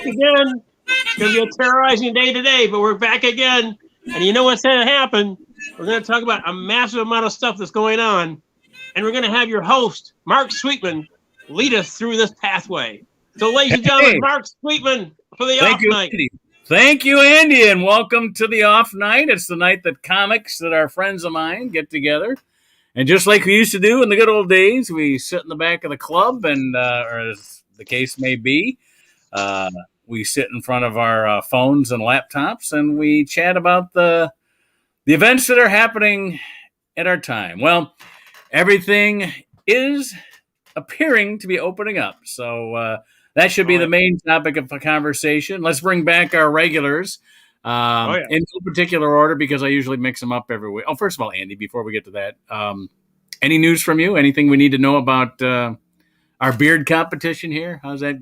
again. It's going to be a terrorizing day today, but we're back again. And you know what's going to happen? We're going to talk about a massive amount of stuff that's going on. And we're going to have your host, Mark Sweetman, lead us through this pathway. So, ladies and gentlemen, Mark Sweetman for the off night. Andy. Thank you, Andy, and welcome to the off night. It's the night that comics that are friends of mine get together. And just like we used to do in the good old days, we sit in the back of the club and, or as the case may be, we sit in front of our phones and laptops and we chat about the events that are happening at our time. Well, everything is appearing to be opening up. So that should be the main topic of the conversation. Let's bring back our regulars in no particular order because I usually mix them up every week. Oh, first of all, Andy, before we get to that, any news from you? Anything we need to know about our beard competition here? How's that?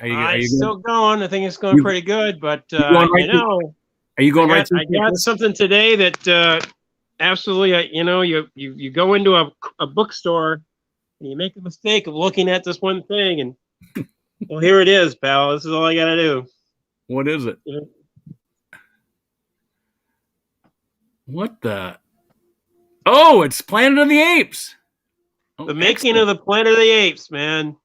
Are you still going? I think it's going pretty good, but are you going right through? I got something today that absolutely, you go into a bookstore and you make the mistake of looking at this one thing, and well, here it is, pal. This is all I got to do. What is it? What the? Oh, it's Planet of the Apes. Oh, the making of the Planet of the Apes, man.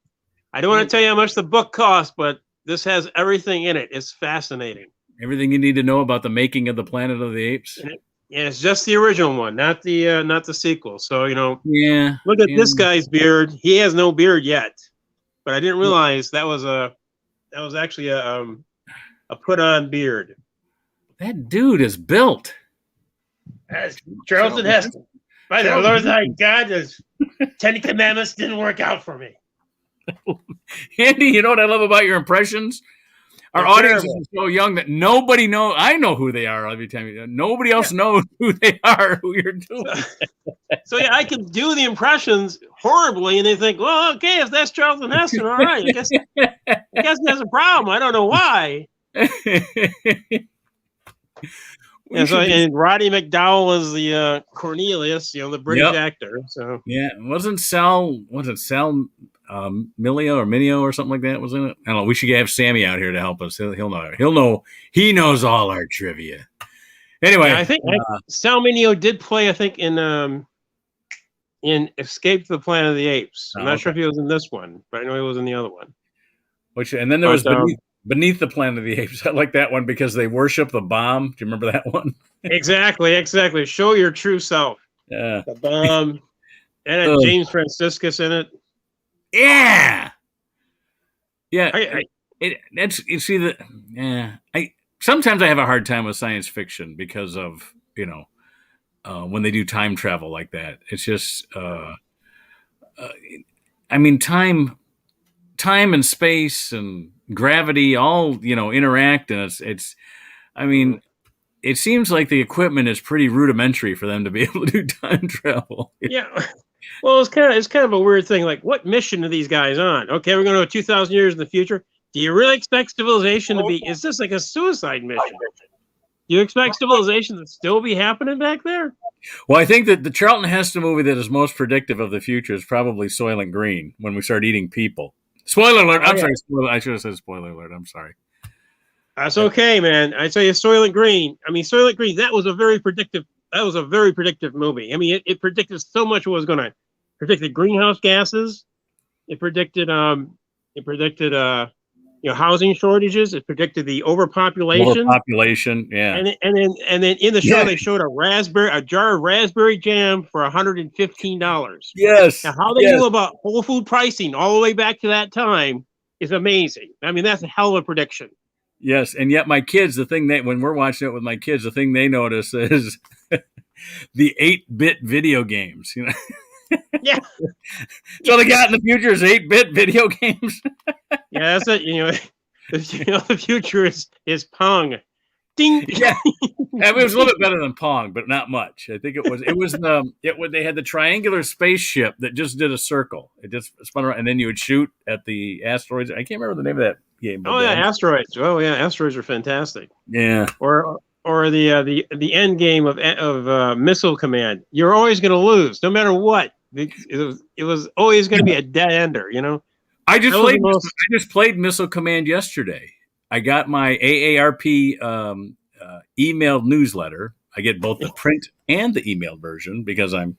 I don't want to tell you how much the book costs, but this has everything in it. It's fascinating. Everything you need to know about the making of the Planet of the Apes. And it's just the original one, not the sequel. So look at this guy's beard. He has no beard yet, but I didn't realize that was actually a put-on beard. That dude is built. That's Charlton Heston. By the Lord thy God, those Ten Commandments didn't work out for me. Andy, you know what I love about your impressions? Our audience is so young that nobody knows. I know who they are every time. Nobody else knows who they are, who you're doing. So I can do the impressions horribly, and they think, well, okay, if that's Charlton Heston, all right. I guess there's a problem. I don't know why. And Roddy McDowell was the Cornelius, the British actor. So wasn't Sal Milio or Minio or something like that was in it? I don't know. We should have Sammy out here to help us. He'll know. He knows all our trivia. Anyway, I think Sal Minio did play. I think in Escape to the Planet of the Apes. I'm not sure if he was in this one, but I know he was in the other one. And then there was Beneath the Planet of the Apes. I like that one because they worship the bomb. Do you remember that one? Exactly. Show your true self. Yeah. The bomb. And James Franciscus in it. Yeah. Sometimes I have a hard time with science fiction because of, when they do time travel like that. It's just, time and space and gravity all, interact. And it seems like the equipment is pretty rudimentary for them to be able to do time travel. Yeah. Well, it's kind of a weird thing. Like, what mission are these guys on? Okay, we're going to go 2,000 years in the future. Do you really expect civilization to be? Is this like a suicide mission? Do you expect civilization to still be happening back there? Well, I think that the Charlton Heston movie that is most predictive of the future is probably Soylent Green when we start eating people. Spoiler alert! I'm sorry. I should have said spoiler alert. I'm sorry. That's okay, man. I tell you, Soylent Green. Soylent Green. That was a very predictive movie. It predicted so much what was going to predicted greenhouse gases. It predicted housing shortages. It predicted the overpopulation. Yeah. And then in the show they showed a jar of raspberry jam for $115. Yes. Now how they knew about whole food pricing all the way back to that time is amazing. That's a hell of a prediction. Yes, and yet my kids, when we're watching it with my kids, the thing they notice is the 8-bit video games. Yeah. So they got in the future is 8-bit video games. Yeah, that's it. The future is Pong. Ding. Yeah. It was a little bit better than Pong, but not much. I think it was they had the triangular spaceship that just did a circle. It just spun around, and then you would shoot at the asteroids. I can't remember the name of that game. Asteroids. Oh yeah, asteroids are fantastic. Yeah. Or the end game of Missile Command. You're always going to lose, no matter what. It was always going to be a dead ender. I just played Missile Command yesterday. I got my AARP emailed newsletter. I get both the print and the email version because I'm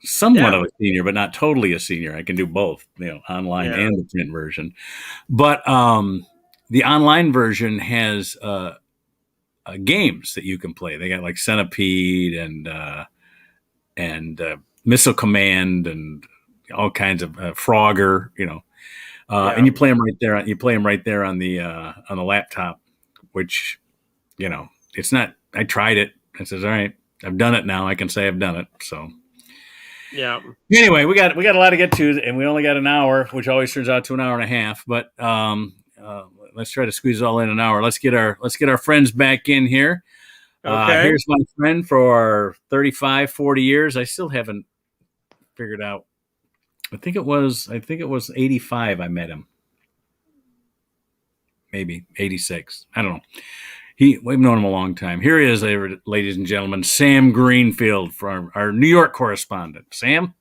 somewhat of a senior, but not totally a senior. I can do both, online and the print version. But the online version has games that you can play. They got like Centipede and Missile Command and all kinds of Frogger, and you play them right there. You play them right there on the laptop, which it's not. I tried it. I says, all right, I've done it now. I can say I've done it. So. Yeah. Anyway, we got a lot to get to, and we only got an hour, which always turns out to an hour and a half. But let's try to squeeze it all in an hour. Let's get our friends back in here. Okay. Here's my friend for 35, 40 years. I still haven't figured out. I think it was 85. I met him. Maybe 86. I don't know. We've known him a long time. Here he is, ladies and gentlemen, Sam Greenfield from our New York correspondent. Sam?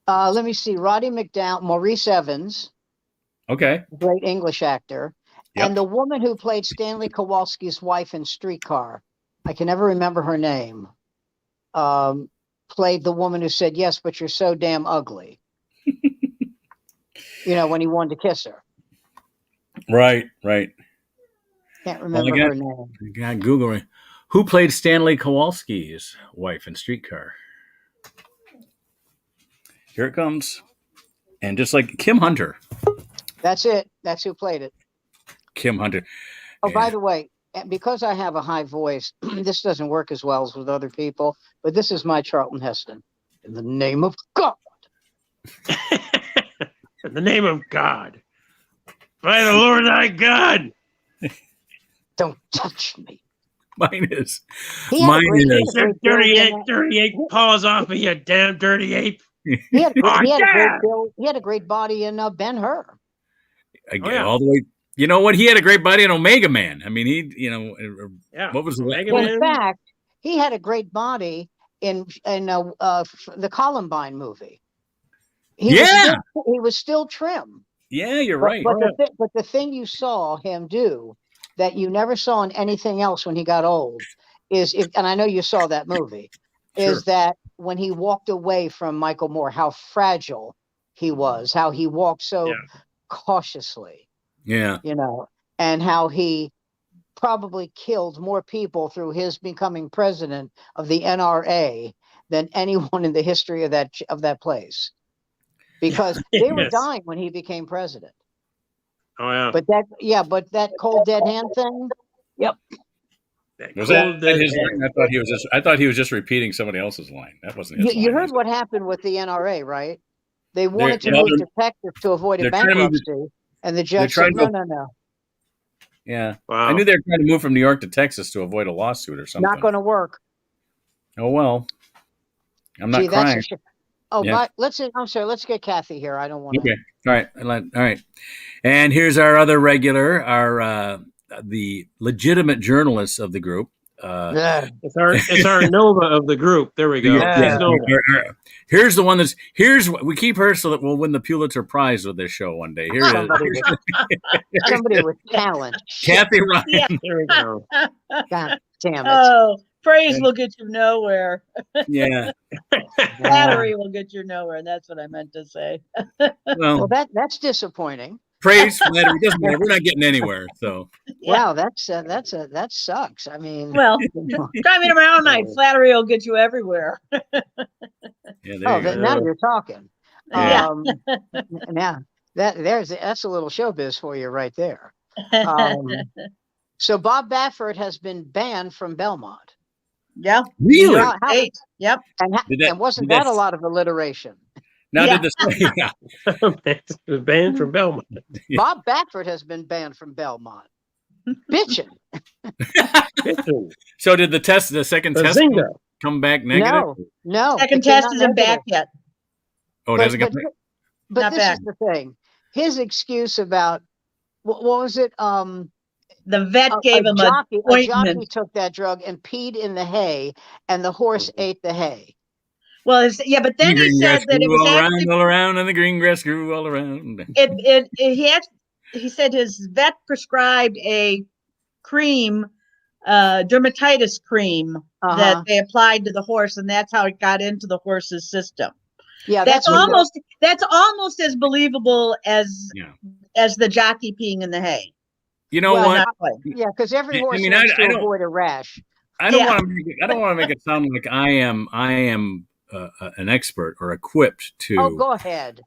Let me see. Roddy McDowell, Maurice Evans. Okay. Great English actor. Yep. And the woman who played Stanley Kowalski's wife in Streetcar, I can never remember her name, played the woman who said, yes, but you're so damn ugly. When he wanted to kiss her. Right. Can't remember her name. I got Google. Who played Stanley Kowalski's wife in Streetcar? Here it comes. And just like Kim Hunter. That's it. That's who played it. Kim Hunter. Oh, by the way, because I have a high voice, this doesn't work as well as with other people, but this is my Charlton Heston. In the name of God. In the name of God. By the Lord thy God. Don't touch me. Mine is. Dirty ape paws off of you, damn dirty ape. He had a great body in Ben-Hur. All the way. You know what? He had a great body in Omega Man. I mean, what was Omega Man? Man? In fact, he had a great body in the Columbine movie. He was still trim. Yeah, you're right. But the thing you saw him do that you never saw in anything else when he got old and I know you saw that movie, is that when he walked away from Michael Moore, how fragile he was, how he walked so cautiously. Yeah. And how he probably killed more people through his becoming president of the NRA than anyone in the history of that place. Because they were dying when he became president. Oh yeah. But that cold dead hand thing. Yep. Was that his line? I thought he was just repeating somebody else's line. That wasn't his line. You heard what happened with the NRA, right? They wanted to move to Texas to avoid a bankruptcy, and the judge said, no. Yeah. Wow. I knew they were trying to move from New York to Texas to avoid a lawsuit or something. Not going to work. Oh well. I'm not crying. But let's get Kathy here. I don't want to. Okay. All right. And here's our other regular, the legitimate journalist of the group. It's our Nova of the group. There we go. Here's the one we keep her so that we'll win the Pulitzer Prize with this show one day. Here is somebody with talent. Kathy Ryan. Yeah. There we go. God damn it. Oh, praise will get you nowhere. Yeah. Flattery will get you nowhere. That's what I meant to say. Well, that's disappointing. Praise, flattery, doesn't matter. We're not getting anywhere. So. Wow, that sucks. I mean, well, try me tomorrow night. Flattery will get you everywhere. Now you're talking. Yeah. Now that's a little showbiz for you right there. So Bob Baffert has been banned from Belmont. Yeah. Really? Yep. And wasn't that a lot of alliteration? Now Yeah. did The band from Belmont. Bob Baffert has been banned from Belmont. Bitchin'. So did the second test come back negative? No. Second test isn't back yet. Oh, it hasn't got back. But Not this back. is the thing. His excuse about what was it? The vet gave him a jockey ointment. took that drug and peed in the hay, and the horse ate the hay. Well, but then he said that it was all around, and the green grass grew all around. he said his vet prescribed a cream, dermatitis cream that they applied to the horse, and that's how it got into the horse's system. Yeah, that's almost as believable as the jockey peeing in the hay. You know what? Yeah, because every horse wants to avoid a rash. I don't want to make it sound like I am an expert or equipped to. Oh, go ahead.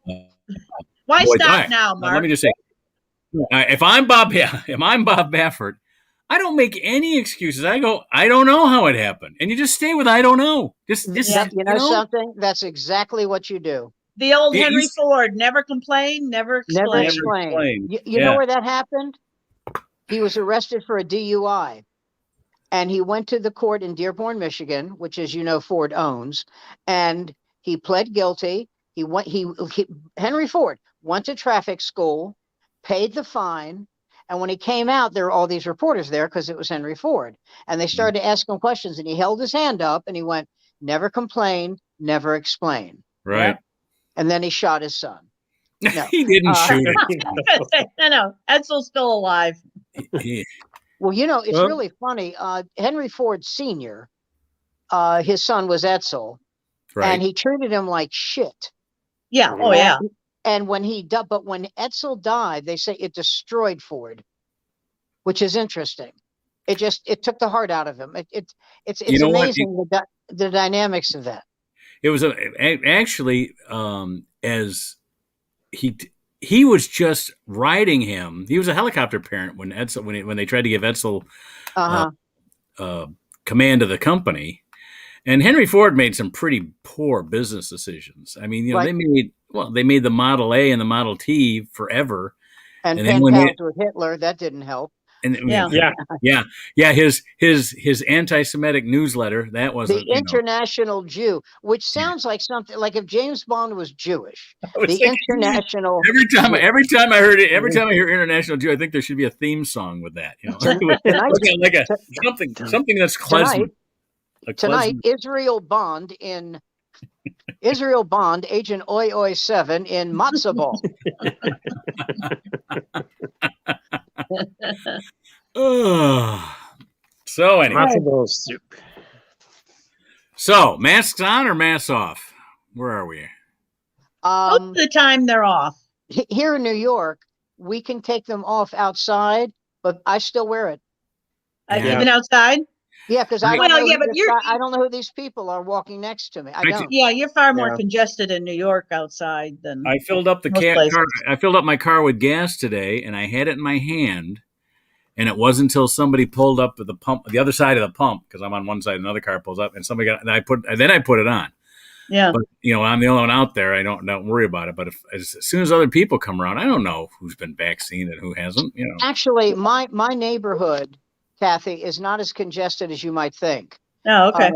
Why stop now, Mark? Let me just say, if I'm Bob Baffert, I don't make any excuses. I go, I don't know how it happened, and you just stay with I don't know. Just you know something? That's exactly what you do. The old Henry Ford, never complain, never explain. Never explain. You know where that happened? He was arrested for a DUI, and he went to the court in Dearborn, Michigan, which, as you know, Ford owns, and he pled guilty. Henry Ford went to traffic school, paid the fine, and when he came out, there were all these reporters there because it was Henry Ford, and they started to ask him questions, and he held his hand up and he went, "Never complain, never explain." Right. And then he shot his son. No. He didn't shoot it. No, Edsel's still alive. Well, you know, it's really funny. Henry Ford Sr., his son was Edsel, and he treated him like shit. Yeah. Oh, yeah. And when when Edsel died, they say it destroyed Ford, which is interesting. It took the heart out of him. It's amazing the dynamics of that. It was actually as he was just riding him. He was a helicopter parent when they tried to give Edsel command of the company, and Henry Ford made some pretty poor business decisions. I mean, they made the Model A and the Model T forever, and pen pals with Hitler. That didn't help. And his anti-Semitic newsletter, that was the International Jew, which sounds like something like if James Bond was Jewish. International. Every time I hear International Jew, I think there should be a theme song with that. Something that's klezmer. Tonight, Israel Bond, Agent Oi Oi 7 in matzo ball. So anyway, soup. So masks on or masks off? Where are we? Most of the time they're off. Here in New York, we can take them off outside, but I still wear it. Even outside? Yeah, because I don't know who these people are walking next to me. I don't. Yeah, you're far more congested in New York outside than I filled up I filled up my car with gas today, and I had it in my hand, and it wasn't until somebody pulled up at the other side of the pump, because I'm on one side, another car pulls up, and somebody I put it on. Yeah. But I'm the only one out there. I don't worry about it. But as soon as other people come around, I don't know who's been vaccinated and who hasn't. Actually, my neighborhood, Kathy, is not as congested as you might think. Oh, okay.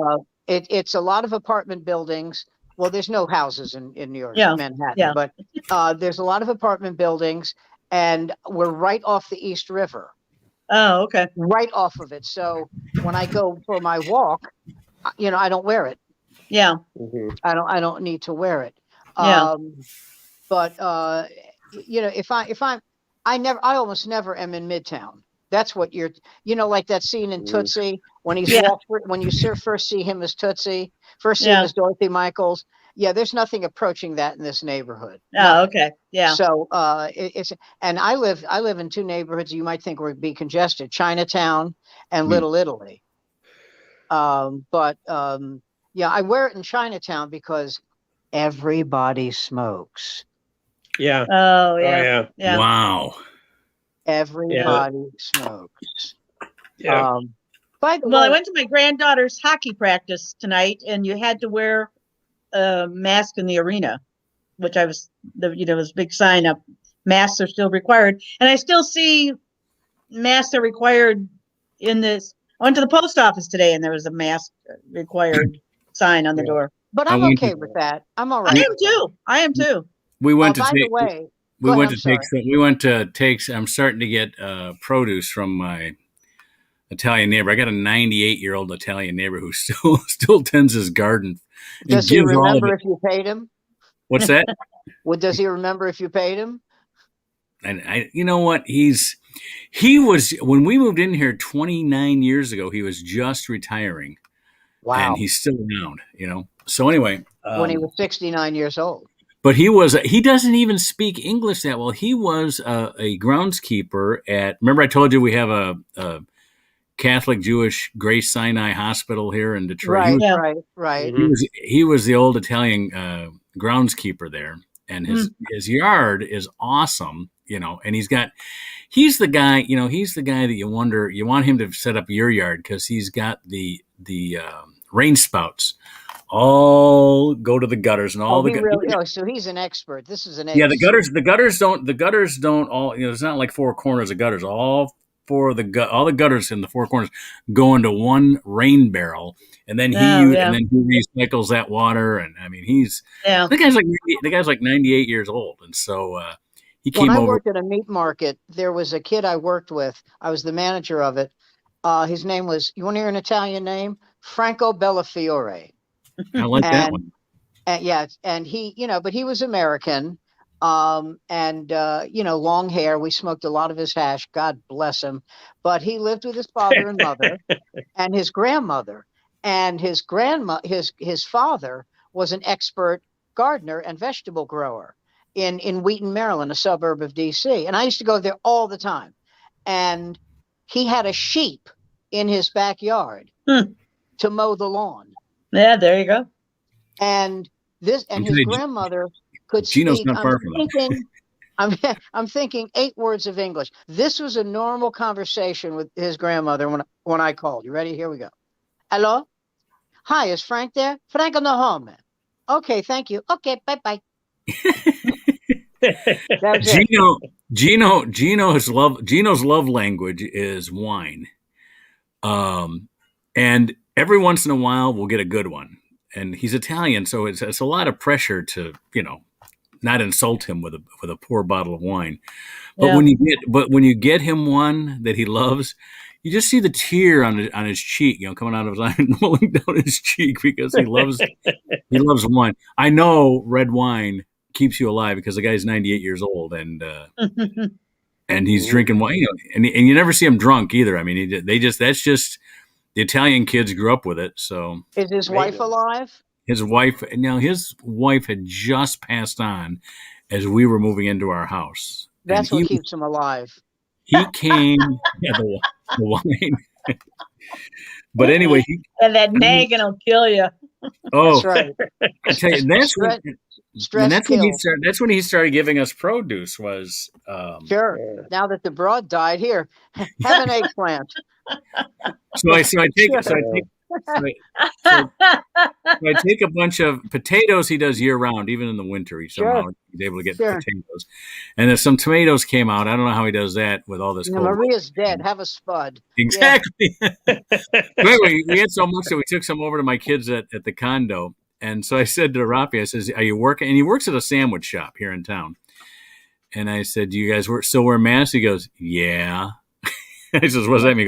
It's a lot of apartment buildings. Well, there's no houses in New York, Manhattan, but there's a lot of apartment buildings, and we're right off the East River. Oh, okay. Right off of it. So when I go for my walk, I don't wear it. Yeah. Mm-hmm. I don't need to wear it. Yeah. But I almost never am in Midtown. That's what like that scene in Tootsie when he's when you first see him as Tootsie, first see him as Dorothy Michaels. Yeah, there's nothing approaching that in this neighborhood. Oh, okay. Yeah. So and I live in two neighborhoods you might think would be congested: Chinatown and Little Italy. I wear it in Chinatown because everybody smokes. Yeah. Oh yeah. Wow. Everybody smokes. Yeah. By the way, I went to my granddaughter's hockey practice tonight, and you had to wear a mask in the arena, which was a big sign up. Masks are still required, and I still see masks are required in this. I went to the post office today, and there was a mask required sign on the door. But I'm okay with that. I'm all right. I am too. We went to by take. The way, We went to take. I'm starting to get produce from my Italian neighbor. I got a 98-year-old Italian neighbor who still tends his garden. Does he remember if you paid him? What's that? Does he remember if you paid him? and you know what? He was, when we moved in here 29 years ago, he was just retiring, Wow. and he's still around, So anyway, When he was 69 years old. but he doesn't even speak English that well. He was a groundskeeper remember I told you we have a Catholic Jewish Grace Sinai Hospital here in Detroit. Right. He was the old Italian groundskeeper there, and his yard is awesome, and he's the guy that you want him to set up your yard, because he's got the rain spouts all go to the gutters and all So he's an expert. This is an yeah, the gutters don't all, it's not like four corners of gutters. All the gutters in the four corners go into one rain barrel, and then he recycles that water. And I mean, the guy's like 98 years old, and so he came over. When I worked at a meat market, there was a kid I worked with. I was the manager of it. His name was, you want to hear an Italian name? Franco Bellafiore. I like that one. And he, but he was American. Long hair. We smoked a lot of his hash. God bless him. But he lived with his father and mother and his grandmother. And his father was an expert gardener and vegetable grower in Wheaton, Maryland, a suburb of DC. And I used to go there all the time. And he had a sheep in his backyard to mow the lawn. Yeah, there you go. And his grandmother could Gino's speak. not far from I'm thinking 8 words of English. This was a normal conversation with his grandmother when I called. You ready? Here we go. Hello? Hi, is Frank there? Frank on the home, man. Okay, thank you. Okay, bye-bye. Gino's love language is wine. And every once in a while we'll get a good one. And he's Italian, so it's a lot of pressure to, not insult him with a poor bottle of wine. But when you get him one that he loves, you just see the tear on his cheek, coming out of his eye and rolling down his cheek, because he loves wine. I know red wine keeps you alive, because the guy's 98 years old, and he's drinking wine, and you never see him drunk either. I mean, that's just the Italian kids grew up with it. So is his wife alive? His wife had just passed on as we were moving into our house. That's what keeps him alive. He came, the wine. But anyway, that nagging will kill you. Oh, that's right. I tell you, that's when he started giving us produce. Was sure. Now that the broad died, here, have an eggplant. So I take a bunch of potatoes. He does year round, even in the winter. He's able to get potatoes. And then some tomatoes came out. I don't know how he does that with all this. Maria's dead. Have a spud. Exactly. Yeah. Anyway, we had so much that we took some over to my kids at the condo. And so I said to Rafi, I says, "Are you working?" And he works at a sandwich shop here in town. And I said, "Do you guys still wear masks?" He goes, "Yeah." I says, "What's that mean?"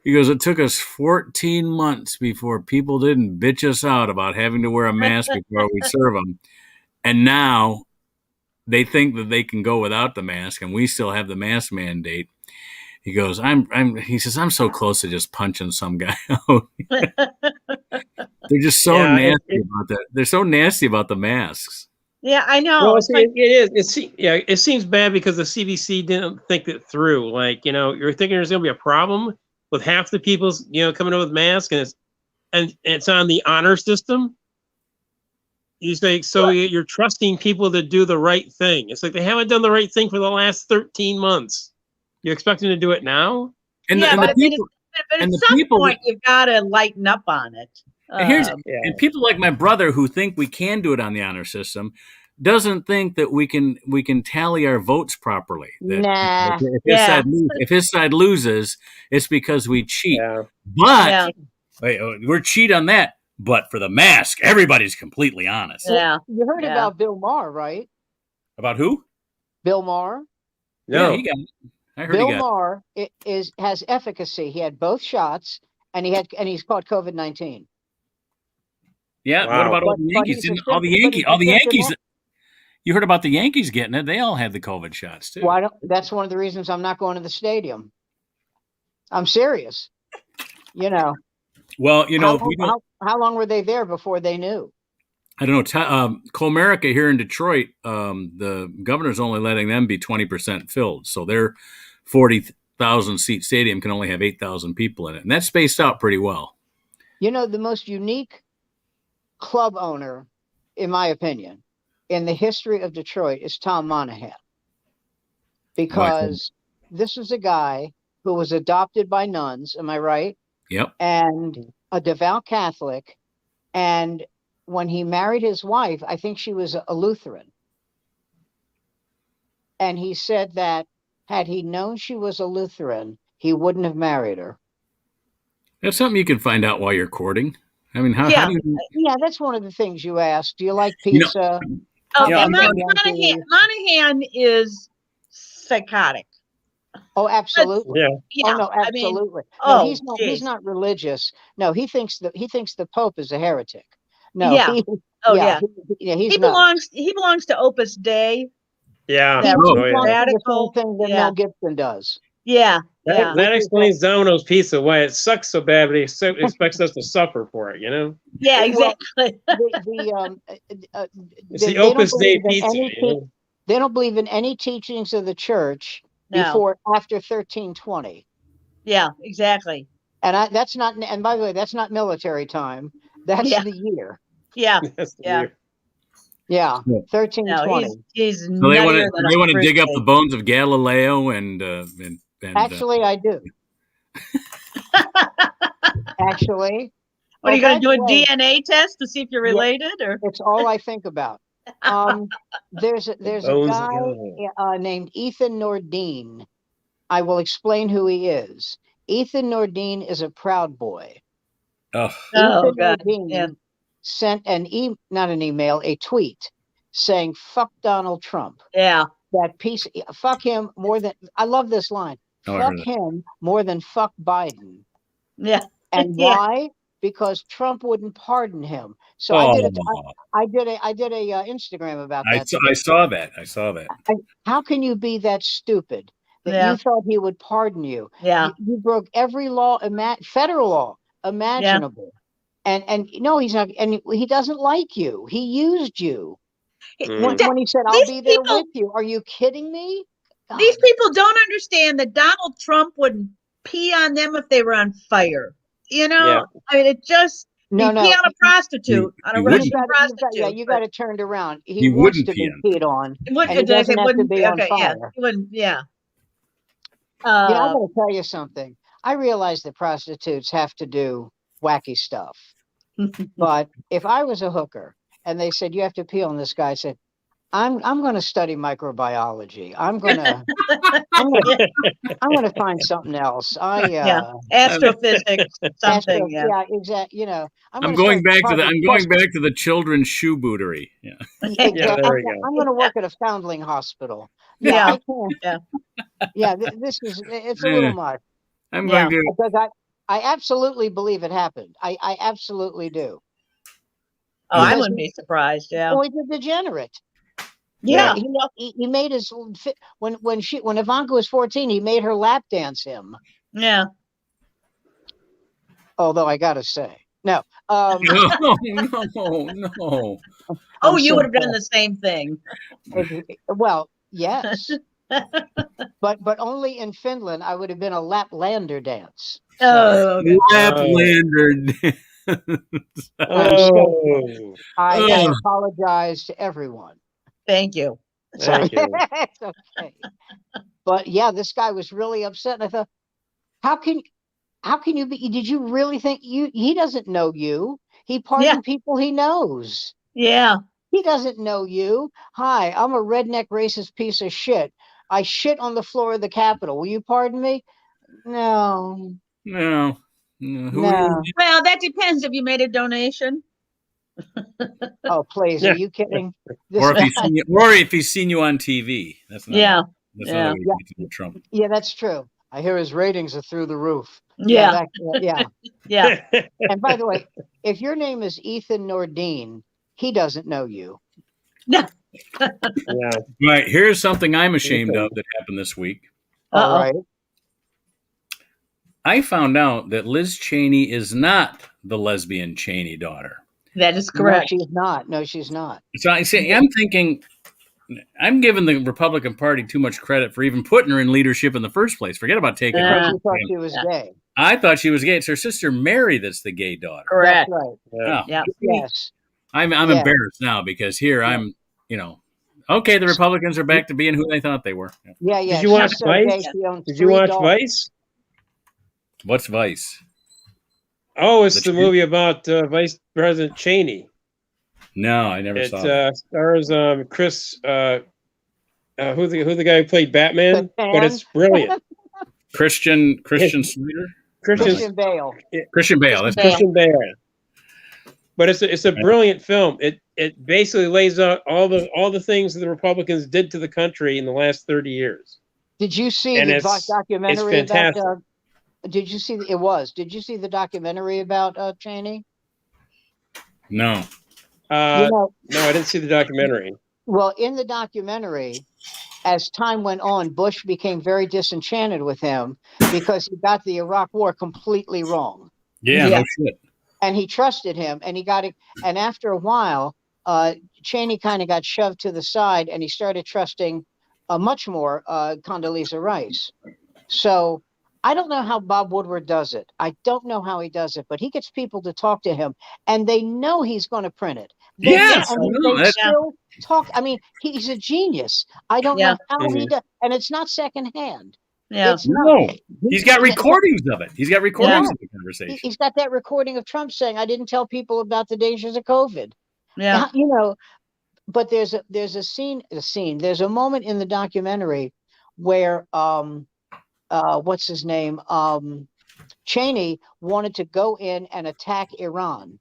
He goes, "It took us 14 months before people didn't bitch us out about having to wear a mask before we serve them. And now they think that they can go without the mask, and we still have the mask mandate." He goes, he says, "I'm so close to just punching some guy out." They're just so nasty about that. They're so nasty about the masks. Yeah, I know. Well, it seems bad because the CDC didn't think it through. Like, you're thinking there's going to be a problem with half the people, coming in with masks, and it's on the honor system. You say, so you're trusting people to do the right thing. It's like they haven't done the right thing for the last 13 months. You expect them to do it now? But at some point you've got to lighten up on it. And people like my brother who think we can do it on the honor system doesn't think that we can tally our votes properly. Nah. If his side loses, it's because we cheat. Yeah. But we're cheat on that. But for the mask, everybody's completely honest. Yeah. You heard about Bill Maher, right? About who? Bill Maher. No. Yeah, he got it. I heard Bill Maher has efficacy. He had both shots, and he's caught COVID-19. Yeah. Wow. What about all the Yankees? All the Yankees. You heard about the Yankees getting it. They all had the COVID shots, too. Why don't? That's one of the reasons I'm not going to the stadium. I'm serious. You know. Well, you know, how long were they there before they knew? I don't know. Comerica here in Detroit, the governor's only letting them be 20% filled. So their 40,000 seat stadium can only have 8,000 people in it. And that's spaced out pretty well. You know, the most unique club owner, in my opinion, in the history of Detroit is Tom Monahan. Because this is a guy who was adopted by nuns, am I right? Yep. And a devout Catholic. And when he married his wife, I think she was a Lutheran. And he said that had he known she was a Lutheran, he wouldn't have married her. That's something you can find out while you're courting. I mean, how do you... Yeah, that's one of the things you ask. Do you like pizza? Monahan is psychotic. Oh, absolutely. Yeah. Oh no, absolutely. I mean, he's not religious. No, he thinks the Pope is a heretic. No. Yeah. He belongs to Opus Dei. Yeah. He radical the same thing that Mel Gibson does. Yeah. That explains Domino's Pizza, why it sucks so bad, but he expects us to suffer for it, you know? Yeah, exactly. It's the Opus Dei pizza. They don't believe in any teachings of the church after 1320. Yeah, exactly. And that's not. And by the way, that's not military time. That's the year. Yeah. Yeah. 1320. No, he's so they want to dig up the bones of Galileo and actually, I do. Actually. What are you going to do? A DNA test to see if you're related, or it's all I think about. There's a guy named Ethan Nordine. I will explain who he is. Ethan Nordine is a Proud Boy. Oh God! Sent a tweet saying "fuck Donald Trump." Yeah, that piece. Fuck him more than I love this line. Fuck him more than fuck Biden. Yeah, and why? Because Trump wouldn't pardon him. So I did a Instagram about that. I saw that. How can you be that stupid that you thought he would pardon you? Yeah, you broke every law, federal law imaginable. And no, he's not, and he doesn't like you. He used you. When he said, "I'll be there with you," are you kidding me? God. These people don't understand that Donald Trump wouldn't pee on them if they were on fire. You know, I mean, it just pee on a prostitute, on a Russian prostitute. Yeah, you got it turned around. He wants wouldn't to be peed on. He doesn't have to be on fire. Yeah, he wouldn't. Yeah. I'm going to tell you something. I realize that prostitutes have to do wacky stuff, but if I was a hooker and they said you have to pee on this guy, I said, I'm going to study microbiology. I'm going to find something else. Astrophysics, something. Yeah, exactly. You know, I'm going back to the children's shoe bootery. Yeah, exactly. There we go. I'm going to work at a foundling hospital. This is it's a little much. I'm going to because I absolutely believe it happened. I absolutely do. Oh, I wouldn't be surprised. Yeah, he's a degenerate. Yeah, he made his when Ivanka was 14, he made her lap dance him. Yeah. Although I gotta say, no. no. Oh, you would have done the same thing. Well, yes, but only in Finland. I would have been a Laplander dance. Oh, okay. Laplander dance. I apologize to everyone. Thank you. Thank you. It's okay. But yeah, this guy was really upset. And I thought, how can you be? Did you really think he doesn't know you? He pardoned people he knows. Yeah. He doesn't know you. Hi, I'm a redneck racist piece of shit. I shit on the floor of the Capitol. Will you pardon me? No. No. Well, that depends if you made a donation. Oh, please. Are you kidding? Or if he's seen you on TV. That's not Trump. Yeah, that's true. I hear his ratings are through the roof. Yeah. Yeah. And by the way, if your name is Ethan Nordine, he doesn't know you. No. Yeah. Right. Here's something I'm ashamed of that happened this week. All Uh-oh. right. I found out that Liz Cheney is not the lesbian Cheney daughter. That is No, correct. she's not. No, she's not. So I say, I'm thinking, I'm giving the Republican Party too much credit for even putting her in leadership in the first place. Forget about taking her. She thought she was Yeah. gay. I thought she was gay. It's her sister Mary that's the gay daughter. Correct. That's right. Yeah. Oh, Yeah. Yes. I'm Yeah. embarrassed now because here I'm, okay, the Republicans are back to being who they thought they were. Yeah, yeah. Did you watch She's so Vice? gay, she owns Did you 3 watch dogs. Vice? What's Vice? Oh, it's The the movie about Vice President Cheney. No, I never It saw that. stars Chris. Who the guy who played Batman? Batman? But it's brilliant. Christian Slater? Christian Bale. Christian Bale. That's Bale. Christian Bale. But it's a brilliant film. It basically lays out all the things that the Republicans did to the country in the last 30 years. Did you see And the it's documentary about? fantastic. Did you see? It was. Did you see the documentary about Cheney? No. You know, No, I didn't see the documentary. well, in the documentary, as time went on, Bush became very disenchanted with him because he got the Iraq War completely wrong. Yeah, Yeah. no shit. And he trusted him, and he got it. And after a while, Cheney kind of got shoved to the side, and he started trusting much more Condoleezza Rice. So I don't know how Bob Woodward does it. I don't know how he does it, but he gets people to talk to him, and they know he's going to print it. Yes, and I know they that. still talk. I mean, he's a genius. I don't Yeah. know how he Mhm. does, and it's not secondhand. Yeah. It's not. No. He's got recordings of it. He's got recordings Yeah. of the conversation. He's got that recording of Trump saying, "I didn't tell people about the dangers of COVID." Yeah. You know, but there's a moment in the documentary where what's his name, Cheney wanted to go in and attack Iran,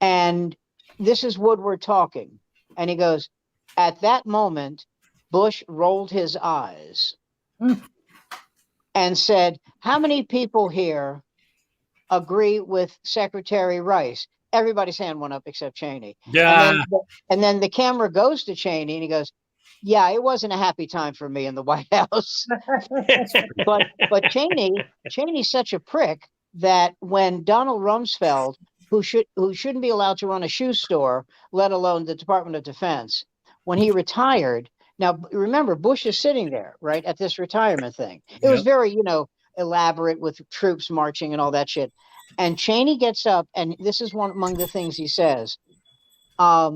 and this is Woodward talking, and he goes, at that moment Bush rolled his eyes and said, "How many people here agree with Secretary Rice?" Everybody's hand went up except Cheney. Yeah. And then the camera goes to Cheney, and he goes, "Yeah, it wasn't a happy time for me in the White House." But Cheney's such a prick that when Donald Rumsfeld, who shouldn't be allowed to run a shoe store, let alone the Department of Defense, when he retired. Now remember, Bush is sitting there, right, at this retirement thing. It was very, elaborate with troops marching and all that shit. And Cheney gets up, and this is one among the things he says. "I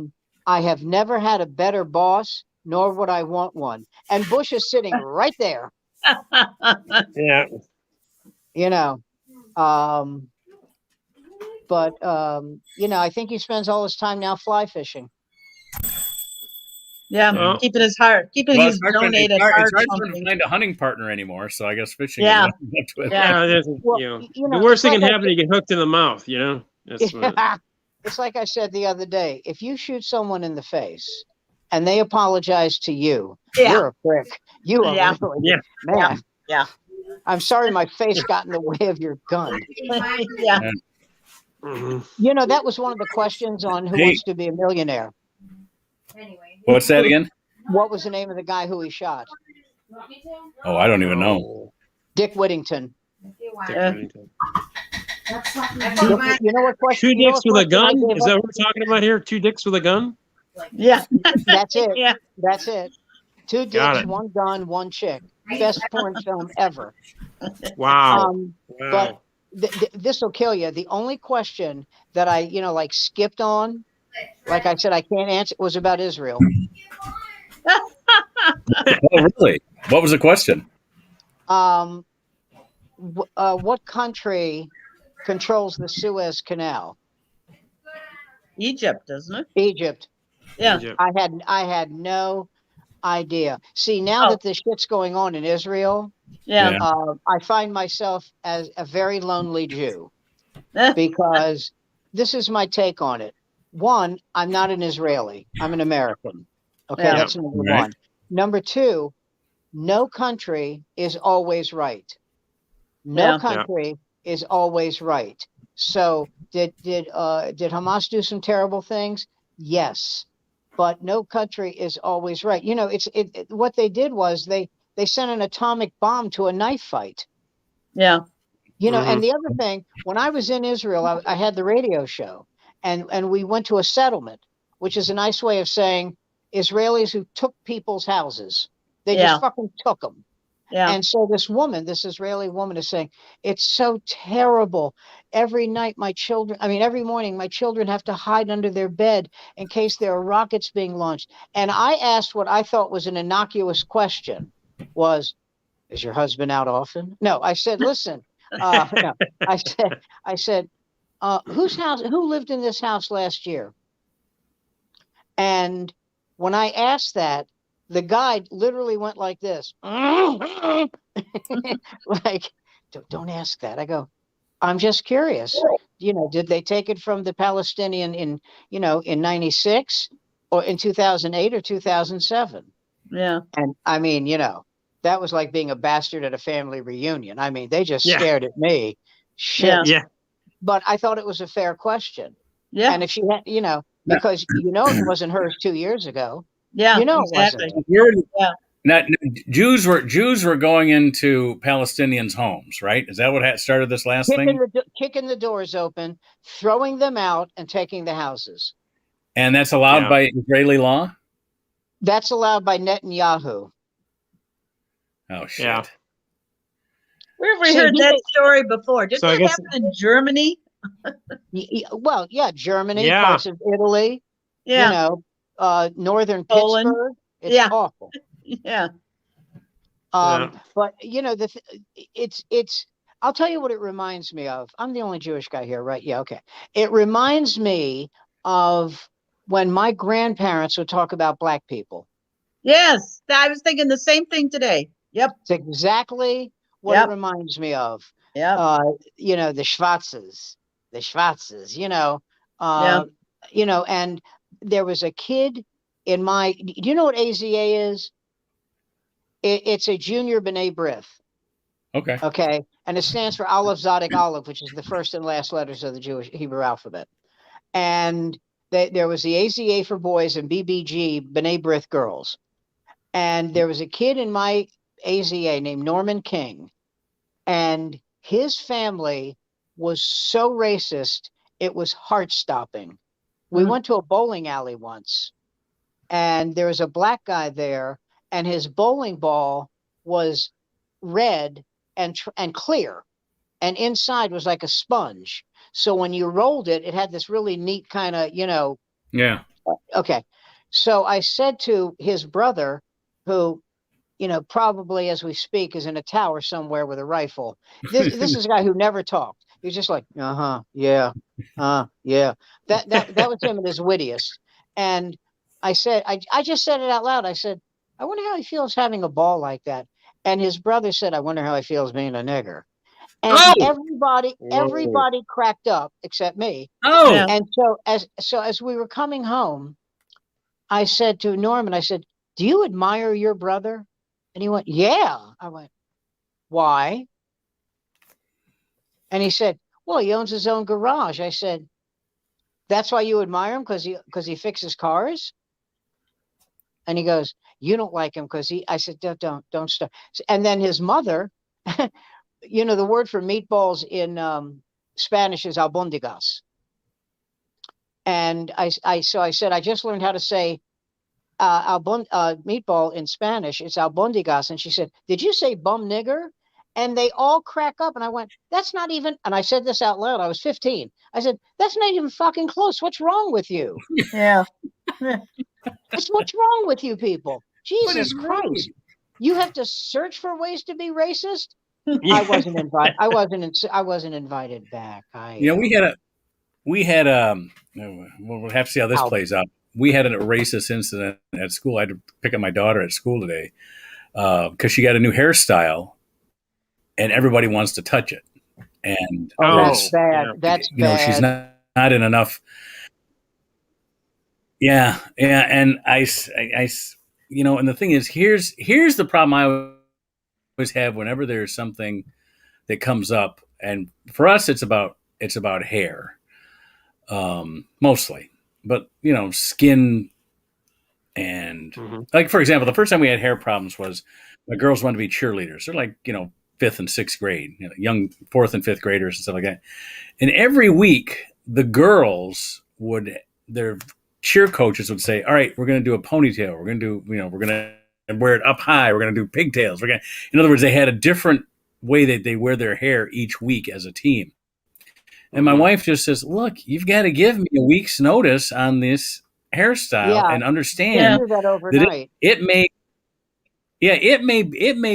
have never had a better boss, nor would I want one." And Bush is sitting right there, Yeah. But I think he spends all his time now fly fishing. Yeah. Well- Keeping his heart, keeping Well, his donated it's heart hard for him pumping. to find a hunting partner anymore, so I guess fishing Yeah. is what to it. Yeah. Well, The worst thing it's can like happen, you get hooked in the mouth, That's what, It's like I said the other day. If you shoot someone in the face and they apologize to you, Yeah. you're a prick. You are Yeah. really, Yeah. man. Yeah. I'm sorry my face got in the way of your gun. Yeah. Mhm. That was one of the questions on Who Hey. Wants to Be a Millionaire. What's that again? What was the name of the guy who he shot? Oh, I don't even know. Dick Whittington. Yeah. You know what question? Two you know dicks what with a question I gun? gave Is that up? what we're talking about here? Two dicks with a gun? Yeah. That's it. Yeah. That's it. Two Got dicks, it. one gun, one chick. Best porn film ever. Wow. But this will kill you. The only question that I, skipped on, like I said, I can't answer, was about Israel. Oh, really? What was the question? What country controls the Suez Canal? Egypt, doesn't it? Egypt. Yeah. Egypt. I had no idea. See, now Oh. that the shit's going on in Israel, Yeah. I find myself as a very lonely Jew Eh. because this is my take on it. One, I'm not an Israeli. I'm an American. Okay, Yeah. that's number Right. one. Number two, no country is always right. No Yeah. country is always right. So did Hamas do some terrible things? Yes. but no country is always right. You know, what they did was they sent an atomic bomb to a knife fight. Yeah. You know, Mhm. and the other thing, when I was in Israel, I had the radio show, and we went to a settlement, which is a nice way of saying Israelis who took people's houses. They Yeah. just fucking took them. Yeah. And so this Israeli woman is saying, it's so terrible. Every night every morning, my children have to hide under their bed in case there are rockets being launched. And I asked what I thought was an innocuous question was, is your husband out often? No, I said, listen, no, I said, who lived in this house last year? And when I asked that, the guide literally went like this. Like, don't ask that. I go, I'm just curious. You know, did they take it from the Palestinian in 96 or in 2008 or 2007? Yeah. And I mean, that was like being a bastard at a family reunion. I mean, they just Yeah. stared at me. Shit. Yeah. Yeah. But I thought it was a fair question. Yeah. And if she had, because it wasn't hers 2 years ago. Yeah. It Exactly. wasn't. Not Jews were going into Palestinians' homes, right? Is that what started this last thing? Kicking the doors open, throwing them out, and taking the houses. And that's allowed by Israeli law? That's allowed by Netanyahu. Oh, shit. Yeah. Where have we heard that story before? Did that happen in Germany? Well, yeah, Germany, Yeah. parts of Italy, Yeah. northern Poland. Pittsburgh. It's Yeah. awful. Yeah. But it's. I'll tell you what it reminds me of. I'm the only Jewish guy here, right? Yeah, okay. It reminds me of when my grandparents would talk about black people. Yes, I was thinking the same thing today. Yep. It's exactly what it reminds me of. Yep. The Schwarzes, and there was a kid in my. Do you know what AZA is? It's a junior B'nai B'rith. Okay. Okay. And it stands for Aleph Zadik Aleph, which is the first and last letters of the Jewish Hebrew alphabet. And there was the AZA for boys and BBG, B'nai B'rith girls. And there was a kid in my AZA named Norman King. And his family was so racist, it was heart-stopping. We went to a bowling alley once, and there was a black guy there, and his bowling ball was red and clear, and inside was like a sponge. So when you rolled it, it had this really neat kind of, Yeah. Okay. So I said to his brother, who, probably as we speak is in a tower somewhere with a rifle. This is a guy who never talked. He was just like, yeah. Yeah. That was him at his wittiest. And I said, I just said it out loud. I said, I wonder how he feels having a ball like that. And his brother said, I wonder how he feels being a nigger. And everybody cracked up except me. Oh. Yeah. And so as we were coming home, I said to Norman, I said, do you admire your brother? And he went, yeah. I went, why? And he said, well, he owns his own garage. I said, that's why you admire him, because he fixes cars? And he goes, you don't like him because I said, don't start. And then his mother, the word for meatballs in Spanish is albondigas. And I said, I just learned how to say meatball in Spanish. It's albondigas. And she said, did you say bum nigger? And they all crack up. And I went, that's not even, and I said this out loud. I was 15. I said, that's not even fucking close. What's wrong with you? Yeah. What's wrong with you people? Jesus Christ. You have to search for ways to be racist? Yeah. I wasn't invited. I wasn't invited back. We'll have to see how this plays out. We had a racist incident at school. I had to pick up my daughter at school today because she got a new hairstyle, and everybody wants to touch it. And that's bad. That's bad. She's not in enough. Yeah, and I, and the thing is, here's the problem I always have whenever there's something that comes up, and for us, it's about hair, mostly, but skin And Mm-hmm. like, for example, the first time we had hair problems was my girls wanted to be cheerleaders. They're like, 5th and 6th grade, young 4th and 5th graders and stuff like that. And every week the girls their cheer coaches would say, all right, we're going to do a ponytail. We're going to do, we're going to wear it up high. We're going to do pigtails. In other words, they had a different way that they wear their hair each week as a team. And my wife just says, look, you've got to give me a week's notice on this hairstyle and understand that overnight. It may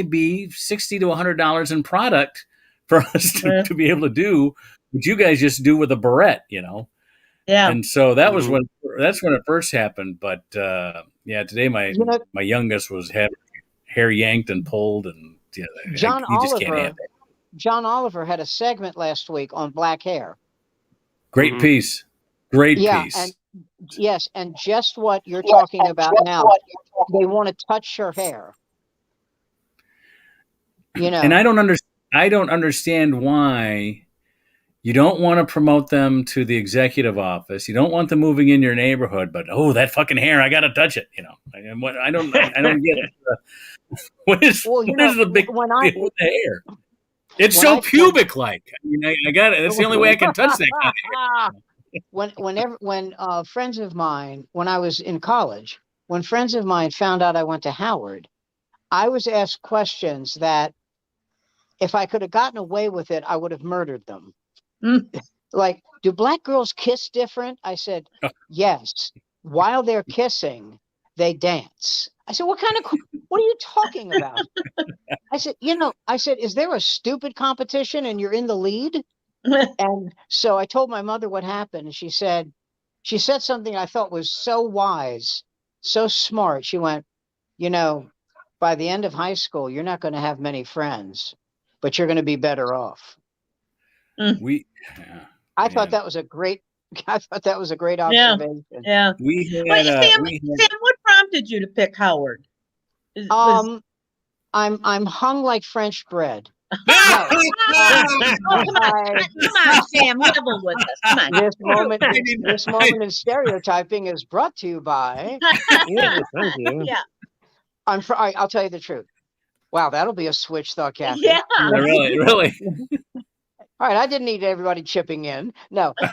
be $60 to $100 in product for us to be able to do what you guys just do with a barrette, Yeah. And so that's when it first happened. But today my youngest was having hair yanked and pulled, and he just can't have it. John Oliver had a segment last week on black hair. Great piece. And yes, and just what you're talking about now. They want to touch your hair. And I don't understand why you don't want to promote them to the executive office. You don't want them moving in your neighborhood, but that fucking hair, I got to touch it. And what I don't get it. What is the big deal with the hair? It's so pubic-like. I got it. That's the only way I can touch that kind of hair. When friends of mine, when I was in college, when friends of mine found out I went to Howard, I was asked questions that if I could have gotten away with it, I would have murdered them. Like, do black girls kiss different? I said, yes. While they're kissing, they dance. I said, what are you talking about? I said, is there a stupid competition and you're in the lead? And so I told my mother what happened. And she said something I thought was so wise, so smart. She went, by the end of high school, you're not going to have many friends, but you're going to be better off. I thought that was a great observation. Yeah. Sam, what prompted you to pick Howard? I'm hung like French bread. Come on, Sam, level with us. Come on. This moment in stereotyping is brought to you by. Thank you. Yeah. I'll tell you the truth. Wow, that'll be a switch, thought Kathy. Yeah. Really. All right, I didn't need everybody chipping in. No, you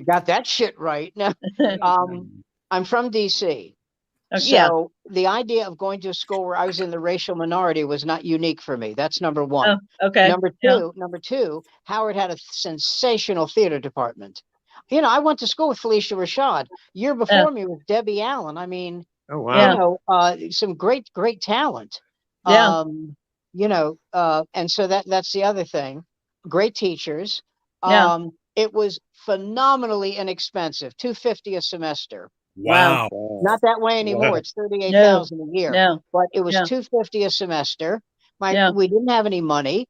got that shit right. No, I'm from DC. So the idea of going to a school where I was in the racial minority was not unique for me. That's number one. Okay. Number two, Howard had a sensational theater department. I went to school with Felicia Rashad. Year before me was Debbie Allen. I mean, oh wow, some great talent. Yeah. And so that's the other thing. Great teachers. It was phenomenally inexpensive. $250 a semester. Wow. Not that way anymore. It's $38,000 a year. No. But it was $250 a semester. We didn't have any money.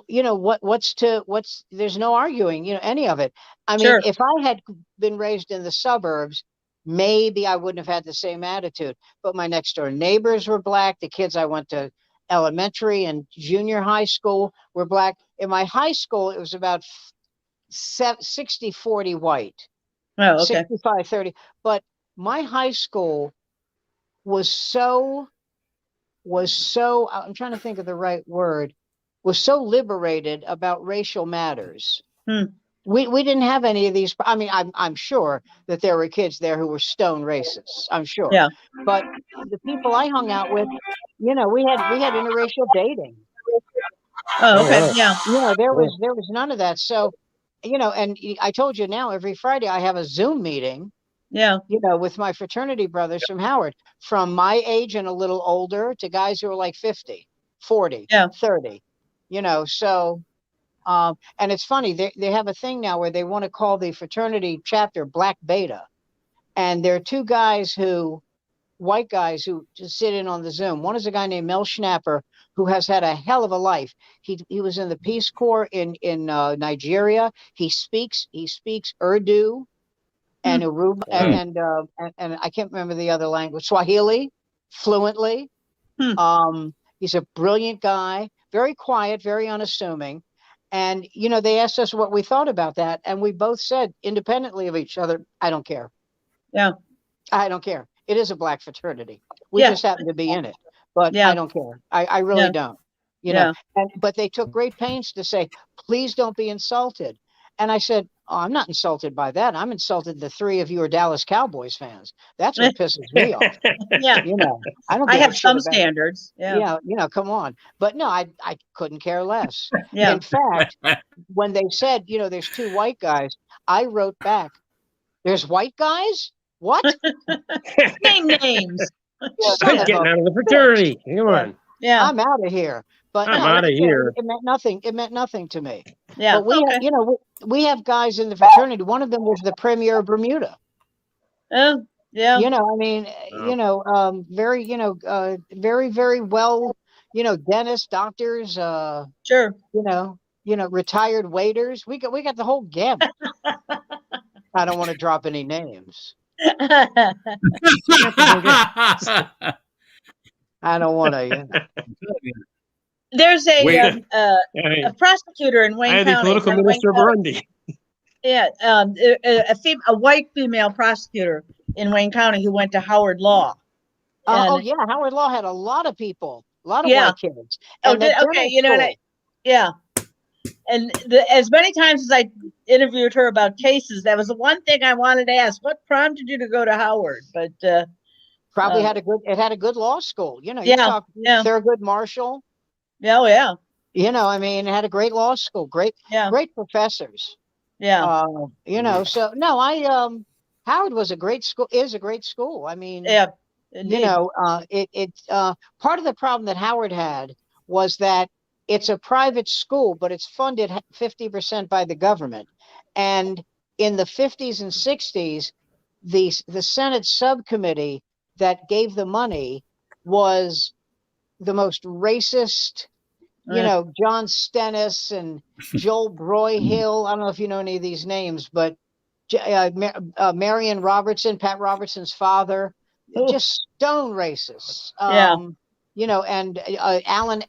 There's no arguing, any of it. I mean, if I had been raised in the suburbs, maybe I wouldn't have had the same attitude. But my next door neighbors were black. The kids I went to elementary and junior high school were black. In my high school, it was about 60-40 white. Oh, okay. 65-30. But my high school was so, I'm trying to think of the right word, was so liberated about racial matters. We didn't have any of these. I mean, I'm sure that there were kids there who were stone racists. I'm sure. Yeah. But the people I hung out with, we had interracial dating. Oh, okay. Yeah. There was none of that. So, and I told you now every Friday I have a Zoom meeting. Yeah. With my fraternity brothers from Howard, from my age and a little older to guys who are like 50, 40, 30. So. And it's funny, they have a thing now where they want to call the fraternity chapter Black Beta. And there are two white guys who just sit in on the Zoom. One is a guy named Mel Schnapper, who has had a hell of a life. He was in the Peace Corps in Nigeria. He speaks Urdu and Yoruba and I can't remember the other language, Swahili, fluently. He's a brilliant guy, very quiet, very unassuming. And, they asked us what we thought about that. And we both said independently of each other, I don't care. Yeah. I don't care. It is a black fraternity. We Yeah. just happen to be in it, but Yeah. I don't care. I really Yeah. don't. You Yeah. know, but they took great pains to say, please don't be insulted. And I said, oh, I'm not insulted by that. I'm insulted the three of you are Dallas Cowboys fans. That's what pisses me off. Yeah. You know, I don't I give a have shit some about, standards. Yeah. come on. But no, I couldn't care less. Yeah. In fact, when they said, there's two white guys, I wrote back, there's white guys? What? Name names. Son of Getting a out of the bitch. fraternity. Come on. Yeah. I'm out of here. But I'm no, like outta I said, here. it meant nothing. It meant nothing to me. Yeah. But we, Okay. we have guys in the fraternity. One of them was the premier of Bermuda. Oh, yeah. I mean, very, very, very well, dentists, doctors, Sure. retired waiters. We got the whole gamut. I don't want to drop any names. I don't want to. There's Wait. a prosecutor in I Wayne had the County. political Wayne minister of County- Burundi. Yeah, a white female prosecutor in Wayne County who went to Howard Law. And- yeah, Howard Law had a lot of people, a lot of Yeah. white kids. Oh, And the okay, dental and school- yeah. And as many times as I interviewed her about cases, that was the one thing I wanted to ask: what prompted you to go to Howard? But probably had a good law school. You Yeah, talk yeah. Thurgood Marshall. oh yeah, I mean, it had a great law school, great professors. yeah, So no, Howard was a great school, is a great school. I mean, yeah. Indeed. part of the problem that Howard had was that it's a private school, but it's funded 50% by the government. And in the 50s and 60s, the Senate subcommittee that gave the money was the most racist, John Stennis and Joel Broyhill. I don't know if you know any of these names, but Marion Robertson, Pat Robertson's father, just stone racists. And Alan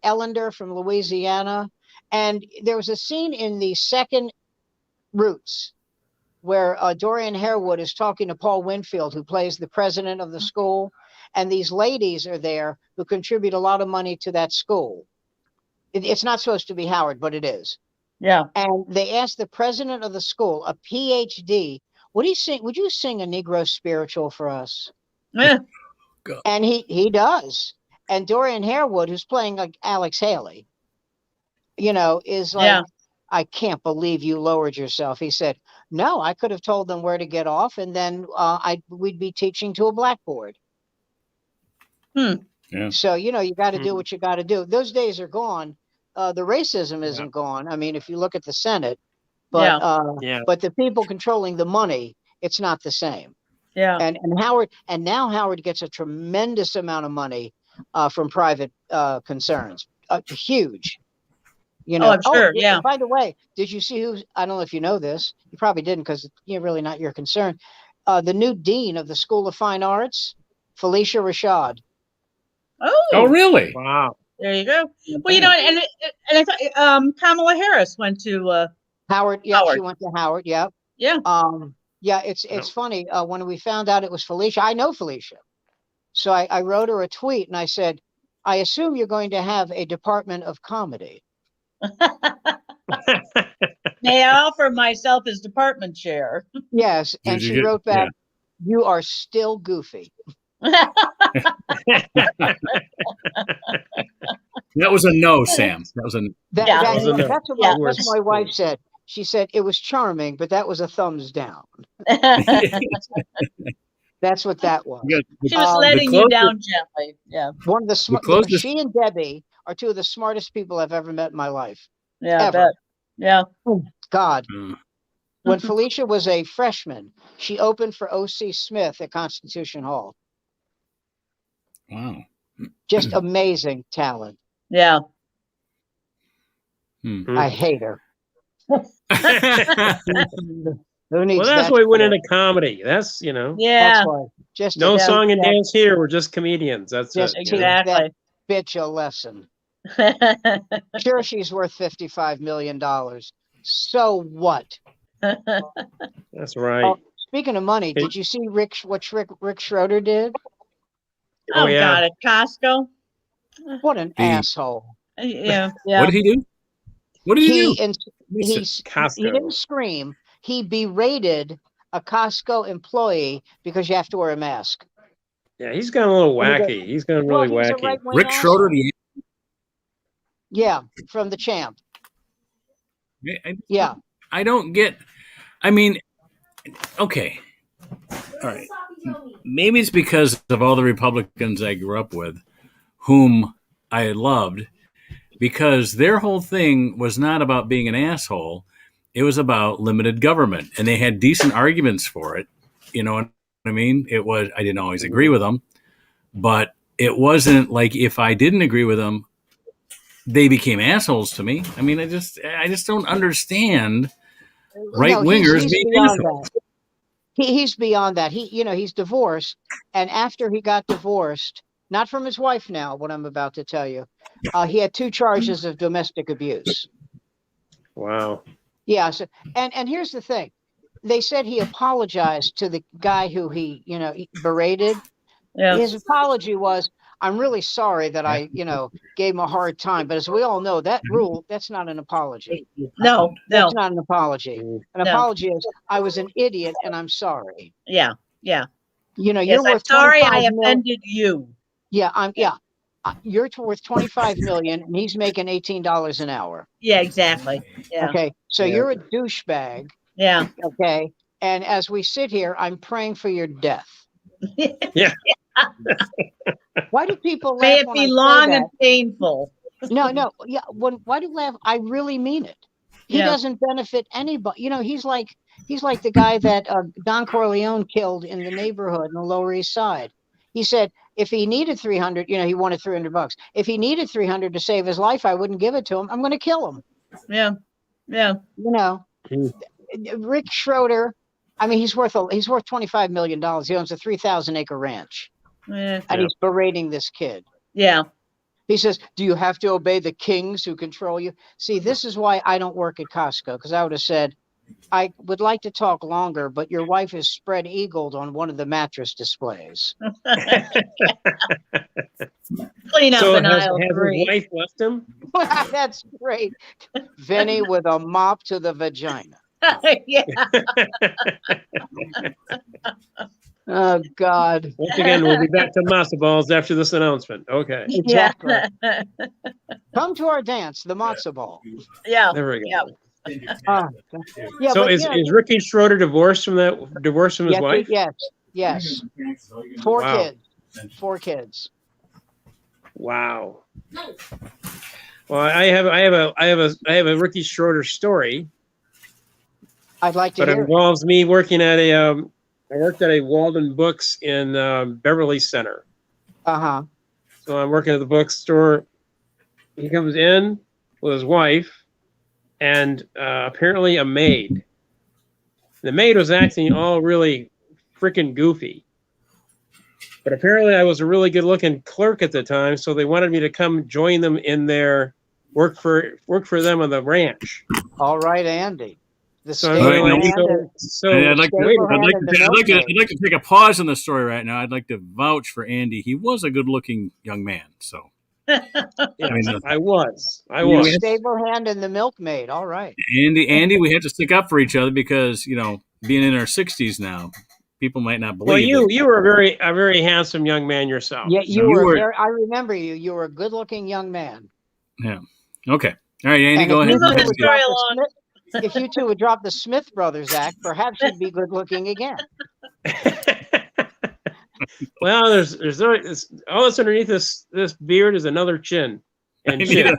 Ellender from Louisiana. And there was a scene in the second Roots where Dorian Harewood is talking to Paul Winfield, who plays the president of the school. And these ladies are there who contribute a lot of money to that school. It's not supposed to be Howard, but it is. Yeah. And they asked the president of the school, a PhD, would you sing a Negro spiritual for us? Yeah. And he does. And Dorian Harewood, who's playing like Alex Haley, is like, Yeah. I can't believe you lowered yourself. He said, no, I could have told them where to get off, and then we'd be teaching to a blackboard. Yeah. So, you got to do what you got to do. Those days are gone. The racism isn't gone. I mean, if you look at the Senate, but but the people controlling the money, it's not the same. Yeah. And now Howard gets a tremendous amount of money from private concerns, huge. I'm sure. Yeah. By the way, did you see who's? I don't know if you know this. You probably didn't, because you're really not your concern. The new dean of the School of Fine Arts, Felicia Rashad. Oh, really? Wow. There you go. Well, and I thought Kamala Harris went to Howard. Yeah, Howard. She went to Howard. Yeah. Yeah. It's funny. When we found out it was Felicia, I know Felicia. So I wrote her a tweet and I said, I assume you're going to have a department of comedy. May I offer myself as department chair? Yes. And she wrote back, you are still goofy. That was a no, Sam. That was a That's Yeah. what my wife said. She said it was charming, but that was a thumbs down. That's what that was. She was letting you down gently. Yeah. One of the she and Debbie are two of the smartest people I've ever met in my life. Yeah. Ever. I bet. Yeah. Oh, God. When Felicia was a freshman, she opened for O.C. Smith at Constitution Hall. Wow. Just amazing talent. Yeah. I hate her. Who needs Well, that's that why we went for? into comedy. That's Yeah. That's why. Just no to song and teach dance here. We're just comedians. That's Just it. teach Exactly. that bitch a lesson. Sure, she's worth $55 million. So what? That's right. Speaking of money, did you see Rick Schroeder did? Oh, yeah. God, at Costco. What an asshole! Yeah. What did he do? What did he do? He Costco. didn't scream. He berated a Costco employee because you have to wear a mask. Yeah, he's gone a little wacky. He's gone really Well, he's a wacky. right-wing Rick Schroeder. asshole. Yeah, from the Champ. Yeah. I don't get. I mean, okay, all right. Maybe it's because of all the Republicans I grew up with, whom I loved, because their whole thing was not about being an asshole. It was about limited government, and they had decent arguments for it. You know what I mean? It was. I didn't always agree with them, but it wasn't like if I didn't agree with them, they became assholes to me. I mean, I just don't understand right wingers being assholes. He's beyond that. He's divorced, and after he got divorced, not from his wife now, what I'm about to tell you, he had 2 charges of domestic abuse. Wow. Yeah. So, and here's the thing. They said he apologized to the guy who he berated. Yeah. His apology was, I'm really sorry that I, gave him a hard time. But as we all know, that's not an apology. No. That's not an apology. An No. apology is, I was an idiot and I'm sorry. Yeah. You're Yes, I'm worth sorry I 25 million. offended you. Yeah, you're worth 25 million and he's making $18 an hour. Yeah, exactly. Yeah. Okay. So you're a douchebag. Yeah. Okay. And as we sit here, I'm praying for your death. Yeah. Why do people laugh? May it when be I say long that? and painful. No. Yeah. Why do you laugh? I really mean it. He doesn't benefit anybody. He's like the guy that Don Corleone killed in the neighborhood in the Lower East Side. He said if he needed 300, he wanted $300. If he needed 300 to save his life, I wouldn't give it to him. I'm going to kill him. Yeah. Rick Schroeder. I mean, he's worth $25 million. He owns a 3,000-acre ranch, and he's berating this kid. Yeah. He says, "Do you have to obey the kings who control you?" See, this is why I don't work at Costco, because I would have said, I would like to talk longer, but your wife is spread eagled on one of the mattress displays. Clean up So an has aisle his 3. wife left him? That's great. Vinny with a mop to the vagina. Yeah. Oh, God. Once again, we'll be back to matzo balls after this announcement. Okay. Exactly. Come to our dance, the matzo ball. Yeah. There we go. Yeah. Yeah, So but, is Ricky Schroeder divorced from his wife? Yes. 4 Wow. kids. 4 kids. Wow. Well, I have a Ricky Schroeder story, I'd like to but it hear it. involves me working at I worked at a Walden Books in Beverly Center. Uh-huh. So I'm working at the bookstore. He comes in with his wife and apparently a maid. The maid was acting all really freaking goofy. But apparently I was a really good looking clerk at the time, so they wanted me to come join them in their work for them on the ranch. All right, Andy. The So stable I'd like- hand and- I'd like milkmaid. to take a pause in the story right now. I'd like to vouch for Andy. He was a good-looking young man. So Yes, I was. the stable hand and the milkmaid. All right. Andy, we have to stick up for each other because being in our 60s now, people might not believe. Well, you were a very handsome young man yourself. Yeah, you were- I remember you. You were a good-looking young man. Yeah. Okay. All right, Andy, And go if ahead. you two Moving the would story drop the along. Smith- If you two would drop the Smith Brothers act, perhaps you'd be good-looking again. Well, there's all that's underneath this beard is another chin and chin.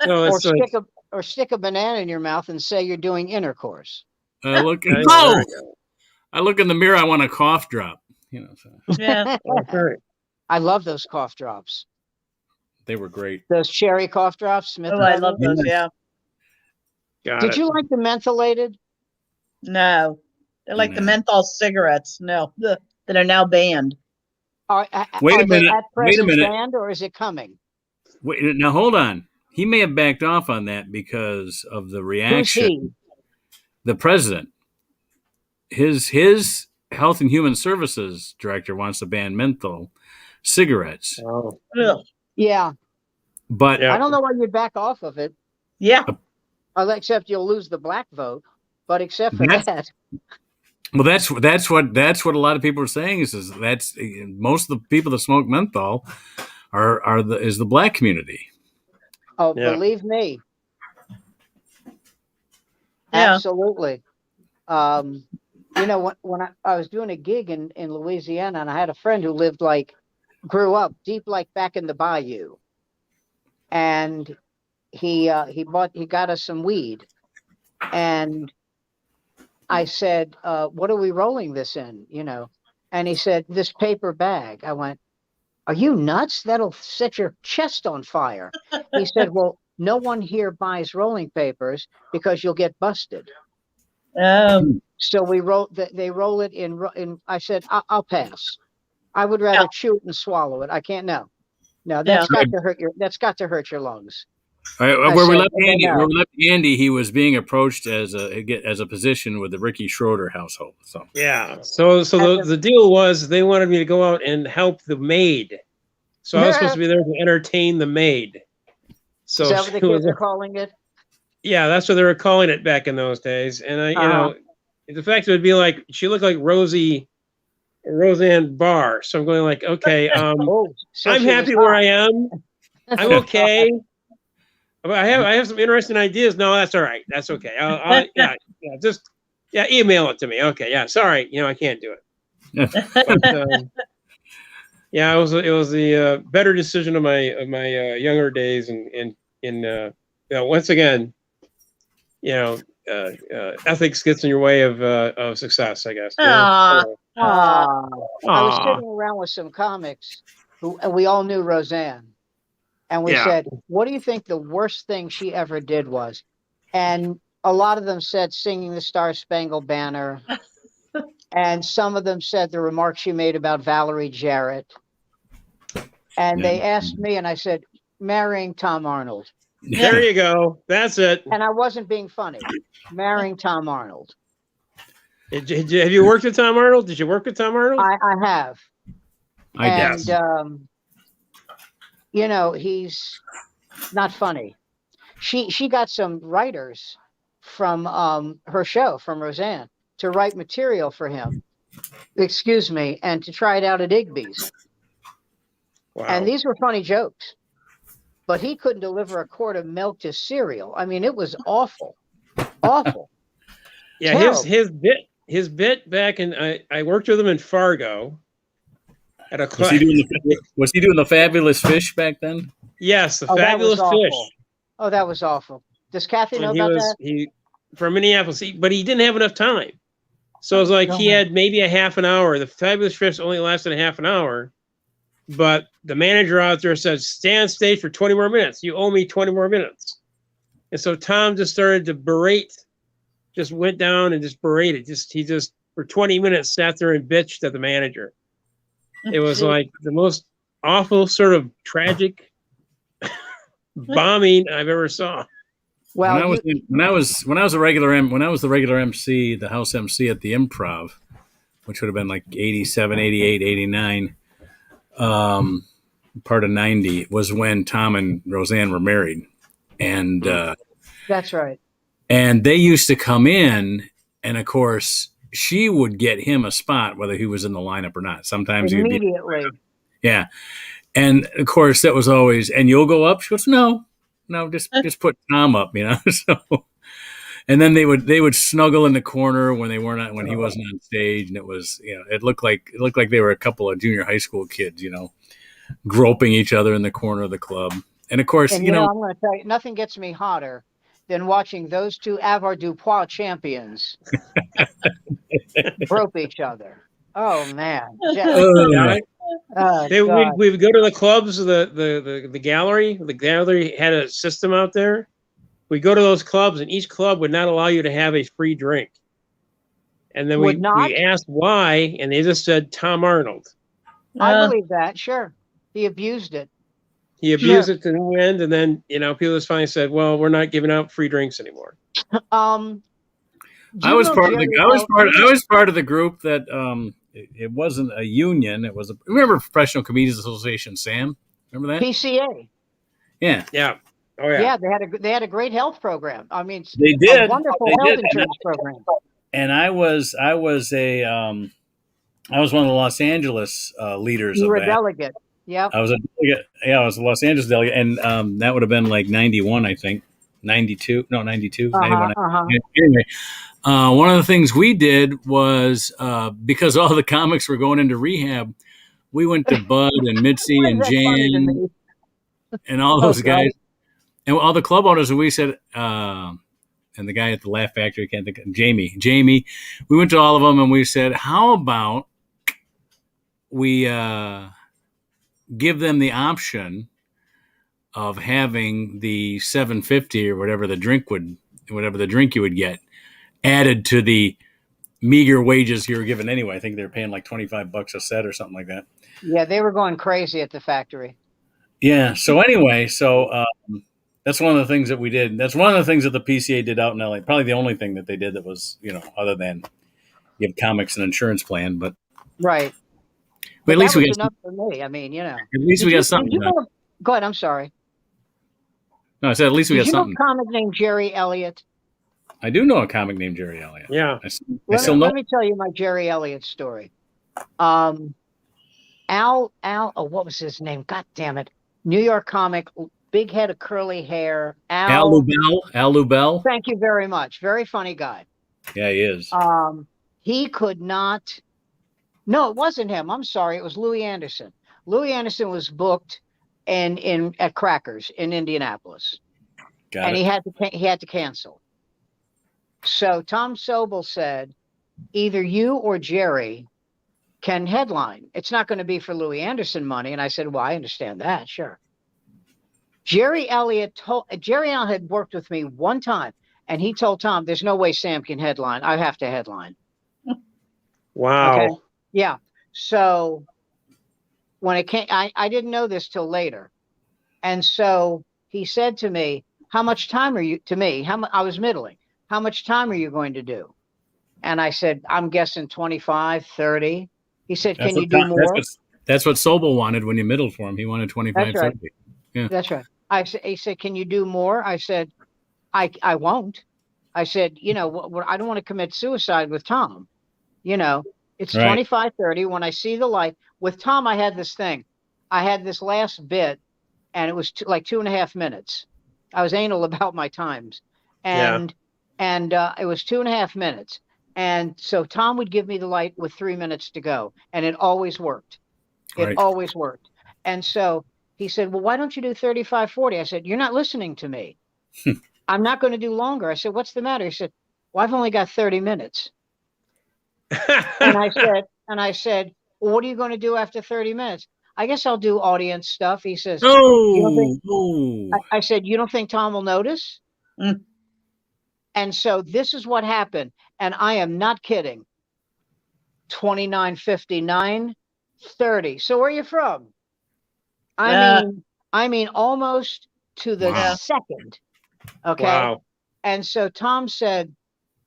So Or it's like, stick a banana in your mouth and say you're doing intercourse. Look. there Oh, we go. I look in the mirror. I want a cough drop. So Yeah. Okay. I love those cough drops. they were great. Those cherry cough drops, Smith Oh, I Brothers. love those. Yeah. Got Did it. you like the mentholated? No. They're like the No. menthol cigarettes. No. That are now banned. Are Wait a they minute. at Wait a present minute. banned, or is it coming? Wait, now hold on. He may have backed off on that because of the Who's reaction. he? The president. His Health and Human Services director wants to ban menthol cigarettes, Oh, Ugh. Yeah. but Yeah. I don't know why you'd back off of it, Yeah. except you'll lose the black vote. But except for That's- that, well, that's what a lot of people are saying is that's most of the people that smoke menthol is the black community. oh, Yeah. believe me, Yeah. absolutely. You know, when I was doing a gig in Louisiana, and I had a friend who grew up deep, like back in the bayou, and he got us some weed, and I said, what are we rolling this in? You know, and he said, this paper bag. I went, are you nuts? That'll set your chest on fire. He said, well, no one here buys rolling papers because you'll get busted. So they roll it in. I said, I'll pass. I would rather chew it and swallow it. I can't. No, that's got to hurt your lungs. Where we left Andy, he was being approached as a position with the Ricky Schroeder household. So Yeah. So the deal was they wanted me to go out and help the maid. So I was supposed to be there to entertain the maid. So is that what the kids are calling it? Yeah, that's what they were calling it back in those days. And I, you know, the fact it would be like she looked like Roseanne Barr. So I'm going like, okay, So I'm happy where I am. I'm okay. But I have some interesting ideas. No, that's all right. That's okay. Email it to me. Okay, yeah. Sorry, I can't do it. But, yeah, it was the better decision of my younger days, and once again, ethics gets in your way of success, I guess. I was sitting around with some comics and we all knew Roseanne. And we said, what do you think the worst thing she ever did was? And a lot of them said singing the Star Spangled Banner. And some of them said the remark she made about Valerie Jarrett. And they asked me, and I said, marrying Tom Arnold. There you go. That's it. And I wasn't being funny. Marrying Tom Arnold. Have you worked with Tom Arnold? Did you work with Tom Arnold? I have. I guess. He's not funny. She got some writers from her show, from Roseanne, to write material for him. Excuse me, and to try it out at Igby's. Wow. And these were funny jokes. But he couldn't deliver a quart of milk to cereal. I mean, it was awful. Awful. Yeah, his bit back in I worked with him in Fargo. At a was he doing the Fabulous Fish back then? Yes, the Fabulous Fish. Oh, that was awful. Does Kathy know about that? He from Minneapolis, but he didn't have enough time. So it was like he had maybe a half an hour. The Fabulous Fish only lasted a half an hour. But the manager out there said, stay on stage for 20 more minutes. You owe me 20 more minutes. And so Tom just started to berate, just went down and just berated. He just for 20 minutes sat there and bitched at the manager. It was like the most awful sort of tragic bombing I've ever saw. Well, when I was the regular MC, the house MC at the Improv, which would have been like 87, 88, 89, part of 90 was when Tom and Roseanne were married. And that's right. And they used to come in, and of course she would get him a spot whether he was in the lineup or not. Sometimes immediately. Yeah. And of course that was always, and you'll go up? She goes, no, just put Tom up, So, and then they would snuggle in the corner when he wasn't on stage, and it was, it looked like they were a couple of junior high school kids, groping each other in the corner of the club. And of course, I'm going to tell you, nothing gets me hotter than watching those two Avoirdupois champions grope each other. Oh man! We would go to the clubs, the gallery. The gallery had a system out there. We go to those clubs, and each club would not allow you to have a free drink. And then we asked why, and they just said Tom Arnold. I believe that. Sure, he abused it. He abused it to no end, and then people just finally said, "Well, we're not giving out free drinks anymore." I was part of the. I was part of the group that it wasn't a union. It was remember Professional Comedians Association, Sam. Remember that? PCA. Yeah. Yeah. Oh yeah. Yeah, they had a great health program. I mean, They did. A wonderful They health did. insurance program. And I was one of the Los Angeles leaders You of were a that. delegate. Yep. I was a delegate. Yeah, I was a Los Angeles delegate, and that would have been like 91, I think. 92. No, 92. 91. Anyway, one of the things we did was because all the comics were going into rehab, we went to Bud and Mitzi and Jan and all those guys and all the club owners, and we said, and the guy at the Laugh Factory, can't think of Jamie. We went to all of them and we said, how about we give them the option of having the $7.50 or whatever the drink you would get added to the meager wages you were given anyway. I think they were paying like $25 a set or something like that. Yeah, they were going crazy at the factory. Yeah. So anyway, that's one of the things that we did. That's one of the things that the PCA did out in LA. Probably the only thing that they did that was, other than give comics an insurance plan, but right. But at least we got enough for me. I mean, At least we got something. Go ahead. I'm sorry. No, I said at least we got something. Did you know a comic named Jerry Elliott? I do know a comic named Jerry Elliott. Yeah. Let me tell you my Jerry Elliott story. Al, what was his name? God damn it. New York comic, big head of curly hair. Al Lubell. Thank you very much. Very funny guy. Yeah, he is. He could not. No, it wasn't him. I'm sorry. It was Louis Anderson. Louis Anderson was booked at Crackers in Indianapolis. He had to cancel. So Tom Sobel said, either you or Jerry can headline. It's not going to be for Louis Anderson money. And I said, well, I understand that. Sure. Jerry Elliott had worked with me one time, and he told Tom, there's no way Sam can headline. I have to headline. Wow. Okay. Yeah. So when it came, I didn't know this till later. And so he said to me, how much time are you, to me, I was middling. How much time are you going to do? And I said, I'm guessing 25, 30. He said, can you do more? That's what Sobel wanted when you middled for him. He wanted 25, 30. Yeah. That's right. He said, can you do more? I said, I won't. I said, I don't want to commit suicide with Tom. It's right. 25, 30. When I see the light with Tom, I had this thing. I had this last bit and it was like 2.5 minutes. I was anal about my times and it was 2.5 minutes. And so Tom would give me the light with 3 minutes to go. And it always worked. It always worked. And so he said, well, why don't you do 35, 40? I said, you're not listening to me. I'm not going to do longer. I said, what's the matter? He said, well, I've only got 30 minutes. and I said, well, what are you going to do after 30 minutes? I guess I'll do audience stuff. He says, I said, you don't think Tom will notice? Mm. And so this is what happened. And I am not kidding. 29:59, 30. So where are you from? I mean, almost to the second. Okay. Wow. And so Tom said,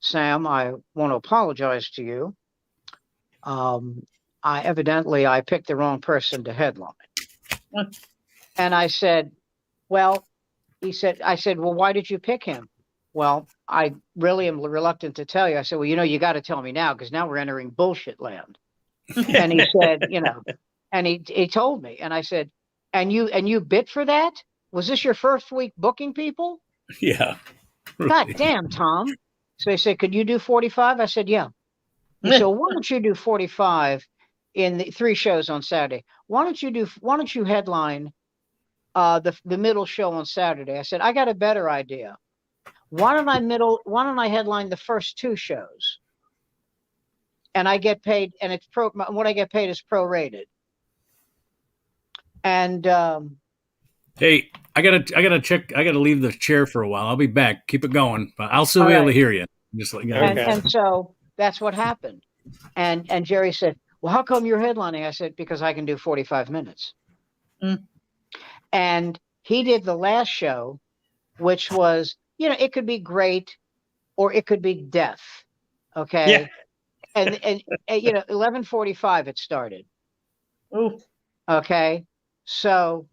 Sam, I want to apologize to you. I picked the wrong person to headline. And I said, well, I said, well, why did you pick him? Well, I really am reluctant to tell you. I said, well, you got to tell me now because now we're entering bullshit land. And he said, and he told me, and I said, and you bid for that? Was this your first week booking people? Yeah. Really. God damn, Tom. So he said, could you do 45? I said, yeah. He said, why don't you do 45 in the 3 shows on Saturday? Why don't you headline the middle show on Saturday? I said, I got a better idea. Why don't I headline the first 2 shows? And I get paid, and what I get paid is prorated. And hey, I gotta leave the chair for a while. I'll be back. Keep it going, but I'll still be able to hear you. Just like and so that's what happened. And Jerry said, well, how come you're headlining? I said, because I can do 45 minutes. Mm. And he did the last show, which was, it could be great or it could be death. Okay. And 11:45 it started. Ooh. Okay. So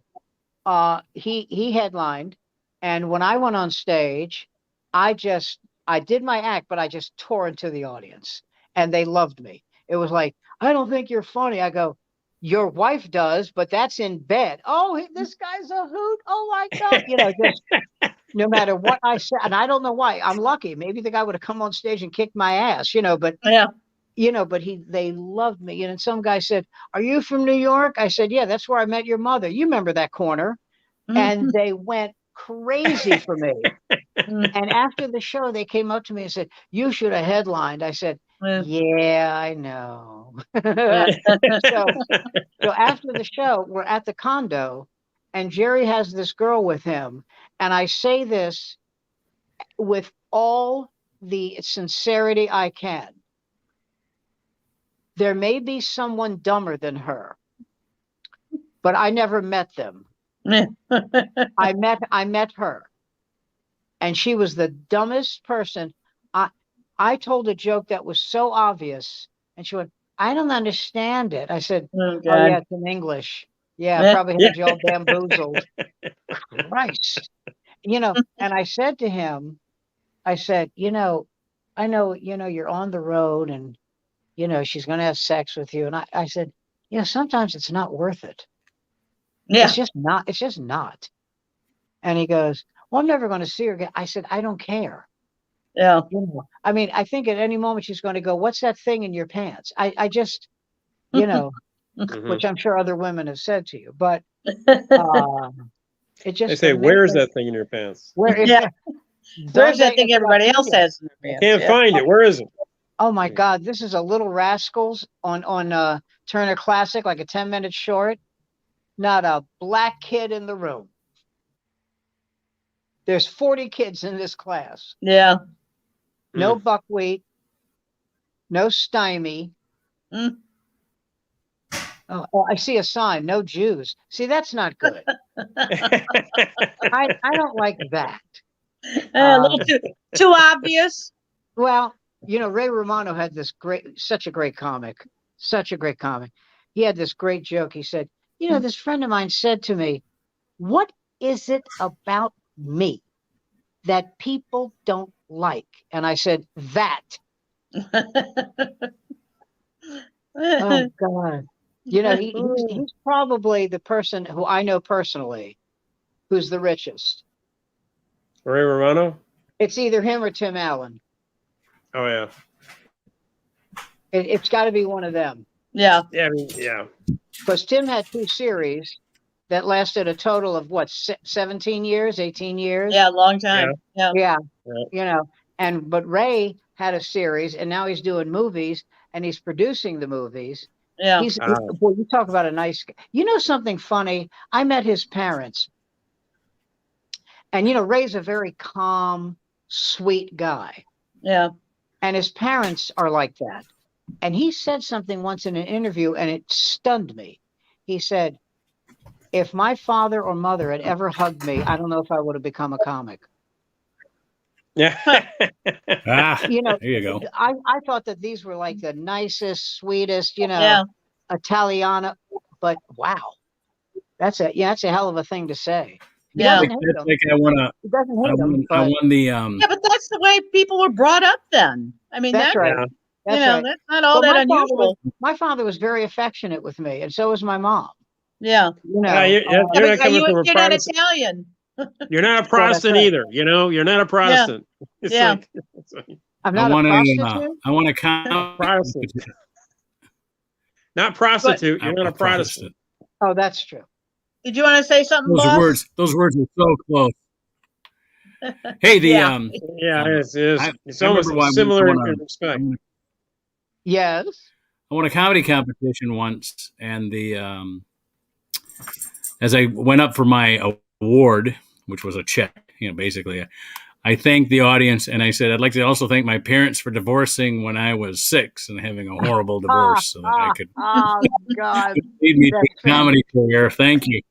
he headlined, and when I went on stage, I did my act, but I just tore into the audience, and they loved me. It was like, I don't think you're funny. I go, your wife does, but that's in bed. Oh, this guy's a hoot. Oh my God. Just no matter what I said, and I don't know why. I'm lucky. Maybe the guy would have come on stage and kicked my ass, but Yeah. but they loved me. And some guy said, "Are you from New York?" I said, "Yeah, that's where I met your mother. You remember that corner?" And they went crazy for me. And after the show, they came up to me and said, "You should have headlined." I said, "Yeah, I know." So after the show, we're at the condo, and Jerry has this girl with him. And I say this with all the sincerity I can. There may be someone dumber than her, but I never met them. I met her, and she was the dumbest person. I told a joke that was so obvious, and she went, "I don't understand it." I said, Oh, "Oh yeah, it's in English. Yeah, probably had you all bamboozled." Christ, And I said to him, I said, I know, you're on the road, and she's going to have sex with you, and I said, sometimes it's not worth it. Yeah. It's just not. It's just not. And he goes, "Well, I'm never going to see her again." I said, "I don't care." Yeah. I mean, I think at any moment she's going to go, "What's that thing in your pants?" I just, which I'm sure other women have said to you, but it just. They say, "Where's that thing in your pants?" Where? Yeah. Where's that thing everybody else has in their I pants? can't find it. Where is it? Oh my God, this is a Little Rascals on Turner Classic, like a 10-minute short. Not a black kid in the room. There's 40 kids in this class. Yeah. No buckwheat, no stymie. Oh, I see a sign, no Jews. See, that's not good. I don't like that. A little too obvious. Well, Ray Romano had such a great comic. He had this great joke. He said, this friend of mine said to me, "What is it about me that people don't like?" And I said, "That." Oh God. He's probably the person who I know personally who's the richest. Ray Romano? It's either him or Tim Allen. Oh yeah. It's got to be one of them. Yeah. Yeah. Yeah. Because Tim had 2 series that lasted a total of 17 years, 18 years. Yeah, long time. Yeah. But Ray had a series, and now he's doing movies, and he's producing the movies. Yeah. Boy, you talk about a nice guy. Something funny? I met his parents, and Ray's a very calm, sweet guy. Yeah. And his parents are like that. And he said something once in an interview, and it stunned me. He said, "If my father or mother had ever hugged me, I don't know if I would have become a comic." Yeah. There you go. I thought that these were like the nicest, sweetest, Yeah. Italiana, but wow, that's a hell of a thing to say. He Yeah. doesn't hate them. Like I want He doesn't hate I them. won the Yeah, but that's the way people were brought up then. I mean, That's right. Yeah. That's right. That's not all But that unusual. my father was very affectionate with me, and so was my mom. Yeah. Yeah, you're not coming from a You're not Protestant. Italian. You're not a Protestant right. either. You're not a Protestant. It's Yeah. like I'm not a prostitute. I want to Protestant. Not prostitute. You're not a Protestant. Oh, that's true. Did you want to say something, boss? Those words are so close. Hey, the Yeah. Yeah, it's I almost remember why similar we in went on- respect. Yes. I won a comedy competition once, and as I went up for my award, which was a check, basically, I thanked the audience, and I said, "I'd like to also thank my parents for divorcing when I was 6 and having a horrible divorce, so that I could Oh God. lead me to That's a comedy career. Thank you."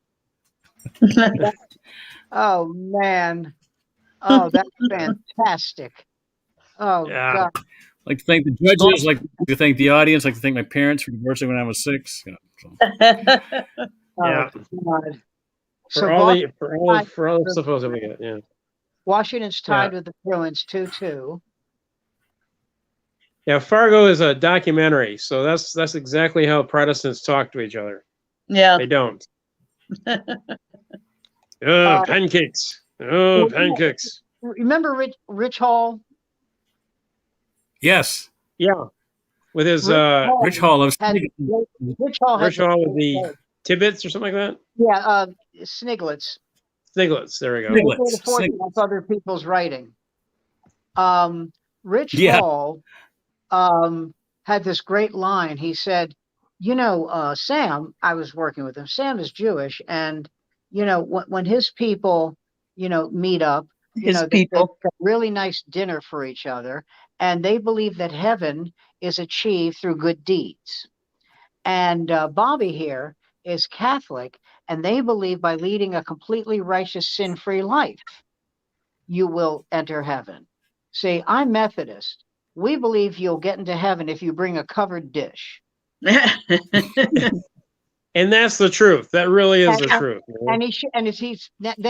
Oh man. Oh, that's fantastic. Oh Yeah. God. Like to thank the judges, like to thank the audience, like to thank my parents for divorcing when I was 6. You know, so. Yeah. God. So For all the stuff that we get. Yeah. Washington's tied with the Bruins 2-2. Yeah, Fargo is a documentary, so that's exactly how Protestants talk to each other. Yeah. They don't. Oh, pancakes. Oh, pancakes. Remember Rich Hall? Yes. Yeah. With his Rich Hall of Rich Hall with the Tibbets or something like that? Yeah, Sniglets. Sniglets, there we go. Sniglets. Other people's writing. Rich Hall had this great line. He said, you know, Sam, I was working with him. Sam is Jewish, and you know, when his people, you know, meet up, you know, they have a really nice dinner for each other, and they believe that heaven is achieved through good deeds. And Bobby here is Catholic, and they believe by leading a completely righteous, sin-free life, you will enter heaven. See, I'm Methodist. We believe you'll get into heaven if you bring a covered dish. And that's the truth. That really is the truth. And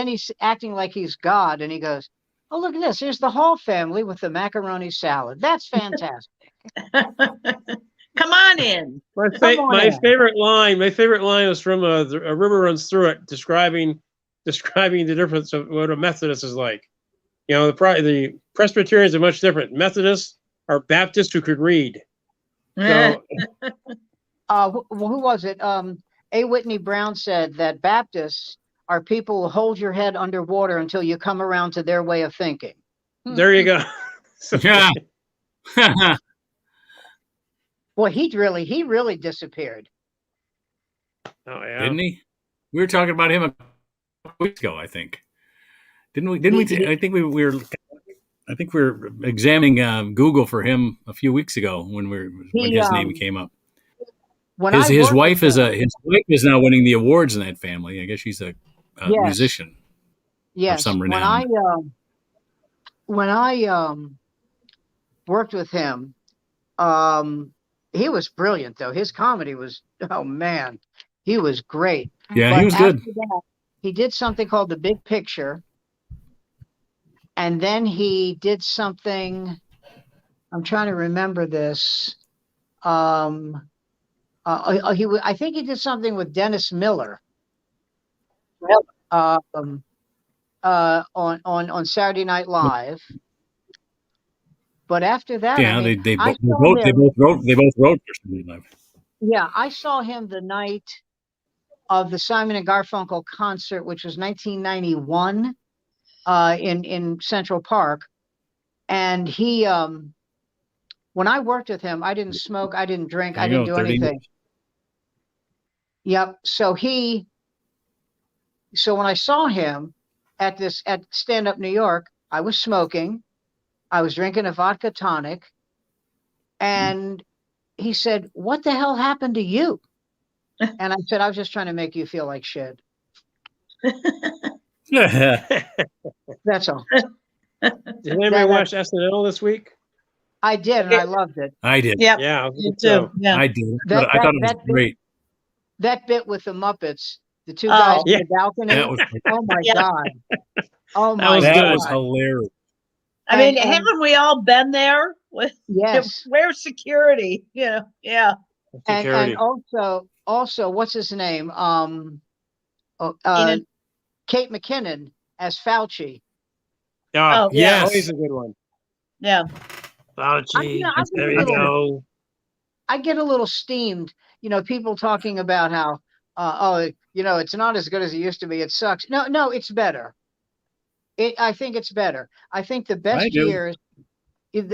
he's acting like he's God, and he goes, "Oh, look at this! Here's the Hall family with the macaroni salad. That's fantastic." Come on in. My favorite line was from a River Runs Through It, describing the difference of what a Methodist is like. You know, the Presbyterians are much different. Methodists are Baptists who could read. So, who was it? A. Whitney Brown said that Baptists are people who hold your head underwater until you come around to their way of thinking. There you go. Yeah. Well, he really disappeared. Oh yeah, didn't he? We were talking about him a couple weeks ago, I think. Didn't we? I think we were. I think we were examining Google for him a few weeks ago when his name came up. His wife is now winning the awards in that family. I guess she's a musician. Yes. Of some renown. When I worked with him, he was brilliant though. His comedy was, oh man, he was great. Yeah, he was good. That, he did something called The Big Picture. And then he did something, I'm trying to remember this. I think he did something with Dennis Miller on Saturday Night Live. But after that, yeah, they both wrote for Saturday Night Live. Yeah, I saw him the night of the Simon and Garfunkel concert, which was 1991. In Central Park, and he when I worked with him, I didn't smoke, I didn't drink, I didn't do anything. Yep. So when I saw him at Stand Up New York, I was smoking, I was drinking a vodka tonic, and he said, "What the hell happened to you?" And I said, "I was just trying to make you feel like shit." That's all. Did anybody watch SNL this week? I did, and I loved it. I did. Yep. Yeah, me too. Yeah. I did. I thought it was great. That bit with the Muppets, the two guys in the balcony. Oh my god! Oh my god! That was hilarious. I mean, haven't we all been there? With where's security? You know, yeah. And also, what's his name? Kate McKinnon as Fauci. Oh, yes. Always a good one. Yeah. Fauci. There you go. I get a little steamed, you know, people talking about how, you know, it's not as good as it used to be. It sucks. No, it's better. I think it's better. I think the best years,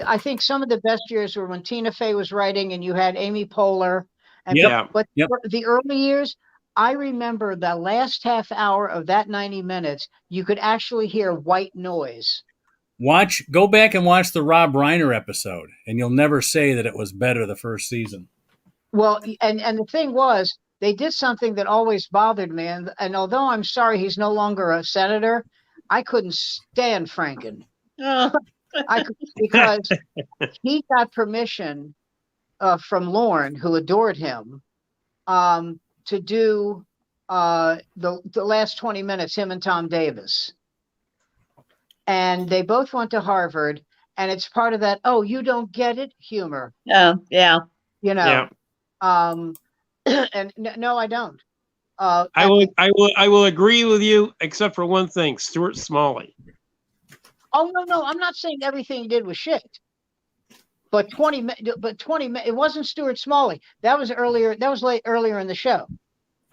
I think some of the best years were when Tina Fey was writing and you had Amy Poehler. But the early years, I remember the last half hour of that 90 minutes, you could actually hear white noise. Go back and watch the Rob Reiner episode, and you'll never say that it was better the first season. Well, and the thing was, they did something that always bothered me. And although I'm sorry he's no longer a senator, I couldn't stand Franken. Because he got permission from Lorne, who adored him, to do the last 20 minutes, him and Tom Davis. And they both went to Harvard, and it's part of that, oh, you don't get it humor. Yeah. You know. Yeah. And no, I don't. I will agree with you, except for one thing, Stuart Smalley. Oh no, I'm not saying everything he did was shit. But 20 it wasn't Stuart Smalley. That was earlier. That was earlier in the show.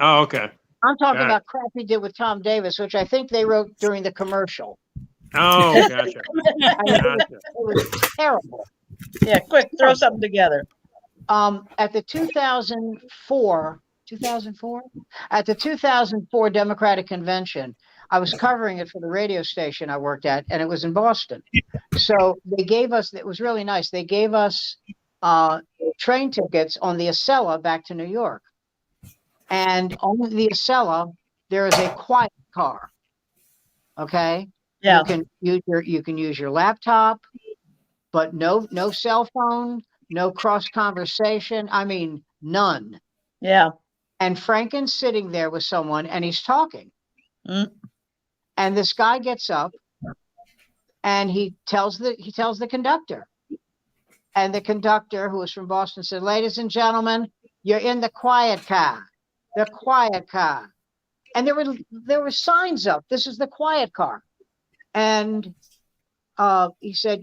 Oh, okay. I'm talking Got it. about crap he did with Tom Davis, which I think they wrote during the commercial. Oh, gotcha. I mean, Gotcha. it was terrible. Yeah, quick, throw something together. At the 2004 Democratic Convention, I was covering it for the radio station I worked at, and it was in Boston. So they gave us, it was really nice. They gave us train tickets on the Acela back to New York. And on the Acela, there is a quiet car. Okay. Yeah. You can use your laptop, but no cell phone, no cross conversation. I mean, none. Yeah. And Franken's sitting there with someone, and he's talking. Mm. And this guy gets up, and he tells the conductor. And the conductor, who was from Boston, said, "Ladies and gentlemen, you're in the quiet car. The quiet car." And there were signs up. This is the quiet car. And he said,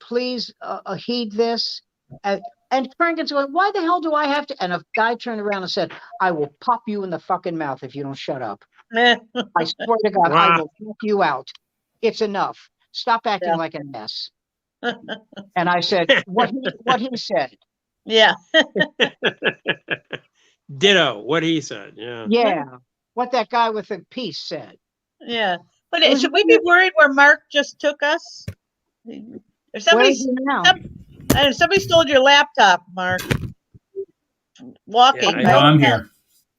please heed this. And Franken's going, "Why the hell do I have to?" And a guy turned around and said, "I will pop you in the fucking mouth if you don't shut up. I swear to God, I will pop you out. It's enough. Stop acting like a mess." And I said, what he said. Yeah. Ditto what he said. Yeah. Yeah. What that guy with the piece said. Yeah. But should we be worried where Mark just took us? If Where is he now? somebody stole your laptop, Mark. Walking. Yeah, I'm here.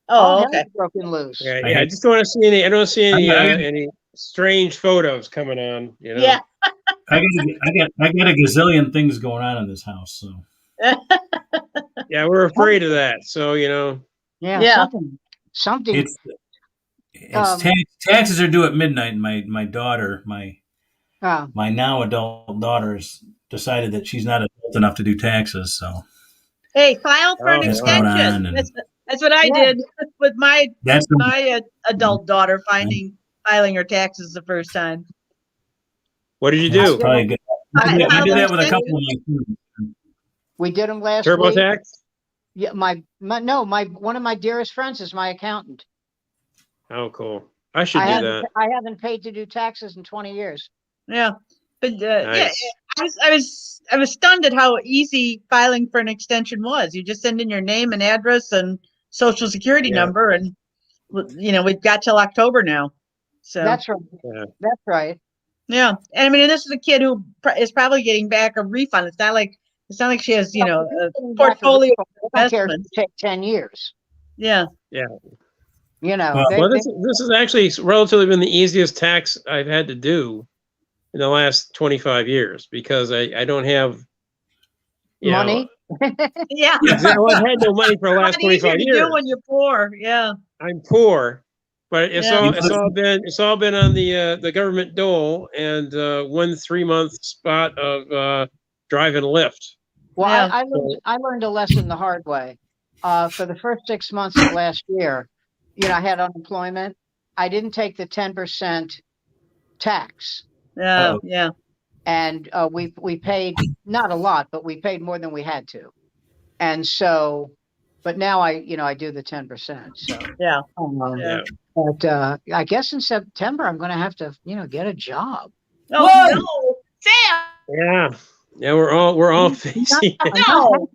Oh, hell's okay. broken loose. Yeah, I just don't want to see any. I don't see any strange photos coming on. Yeah. I got a gazillion things going on in this house. So Yeah, we're afraid of that. So Yeah. Something. Taxes are due at midnight. And my daughter, my uh, now adult daughter, has decided that she's not adult enough to do taxes. So Hey, file for an What's going extension. on? And That's what I did with my adult daughter filing her taxes the first time. what did you that's do? probably good. I did that with a couple of my students. we did them last week. TurboTax? Yeah, one of my dearest friends is my accountant. Oh, cool. I should do that. I haven't paid to do taxes in 20 years. Yeah. But Nice. I was stunned at how easy filing for an extension was. You just send in your name and address and social security number, and we've got till October now. So That's right. Yeah. That's right. yeah. And I mean, this is a kid who is probably getting back a refund. It's not like she has a portfolio of I don't care if it investments. take 10 years. Yeah. Well, this has actually relatively been the easiest tax I've had to do in the last 25 years because I don't have money. Yeah. Well, I've had no money for the last 25 to years. do when you're poor. Yeah. I'm poor, but it's Yeah. all been on the government dole and 1 3-month spot of drive and lift. Well, Yeah. I learned a lesson the hard way. For the first 6 months of last year, I had unemployment. I didn't take the 10% tax. Yeah. And we paid not a lot, but we paid more than we had to. And so, but now I do the 10%. So Yeah. Yeah. But I guess in September I'm going to have to get a job. Oh no, Sam! Yeah. We're all facing it. No.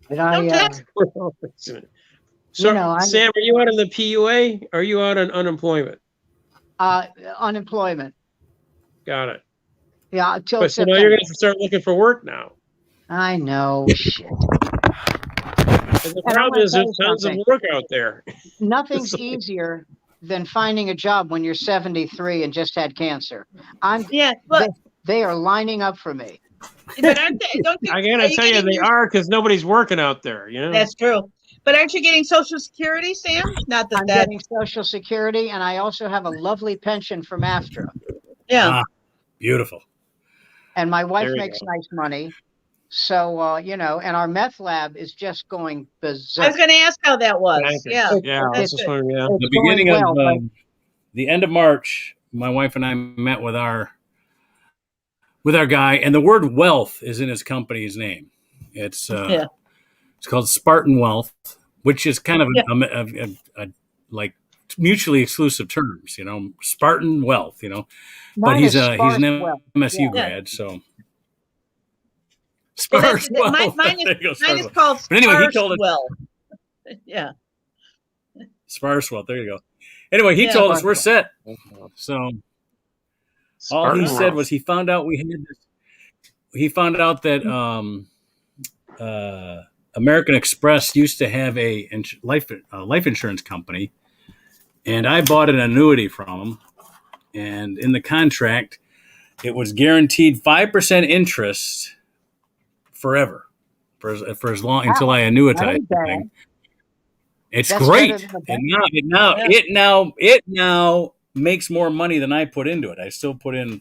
But I, We're all facing it. So, Sam, are you out on the PUA? Or are you out on unemployment? Unemployment. Got it. Yeah, until But so now September. you're going to start looking for work now. I know. Shit. And the problem is there's tons of work out there. Nothing's easier than finding a job when you're 73 and just had cancer. Yeah, but They are lining up for me. But aren't they, don't you, I are gotta you tell you, getting they your- are because nobody's working out there. You know. That's true. But aren't you getting Social Security, Sam? Not that I'm that. getting Social Security, and I also have a lovely pension from AFTRA. Yeah. Ah, beautiful. And my wife There you makes go. nice money. So, and our meth lab is just going I berserk. was going to ask how that was. Thank you. Yeah. Yeah, That's this is good. one. Yeah. It's The going beginning well, of but the end of March, my wife and I met with our guy, and the word wealth is in his company's name. It's Yeah. it's called Spartan Wealth, which is kind of Yeah. a like mutually exclusive terms, Spartan Wealth, but mine he's is an sparse wealth. MSU Yeah. grad, so Well, Sparse Wealth. mine There you go, is Sparse Wealth. called But anyway, he told us Well. Yeah. Sparse Wealth. There you go. Anyway, he Yeah. told us we're set. So all he Spartan said Wealth. was he found out we had this. He found out that American Express used to have a life insurance company, and I bought an annuity from them. And in the contract, it was guaranteed 5% interest forever, for as long until I annuitized the thing. It's That's great, better than the and it now makes more money than I put into it. I still put in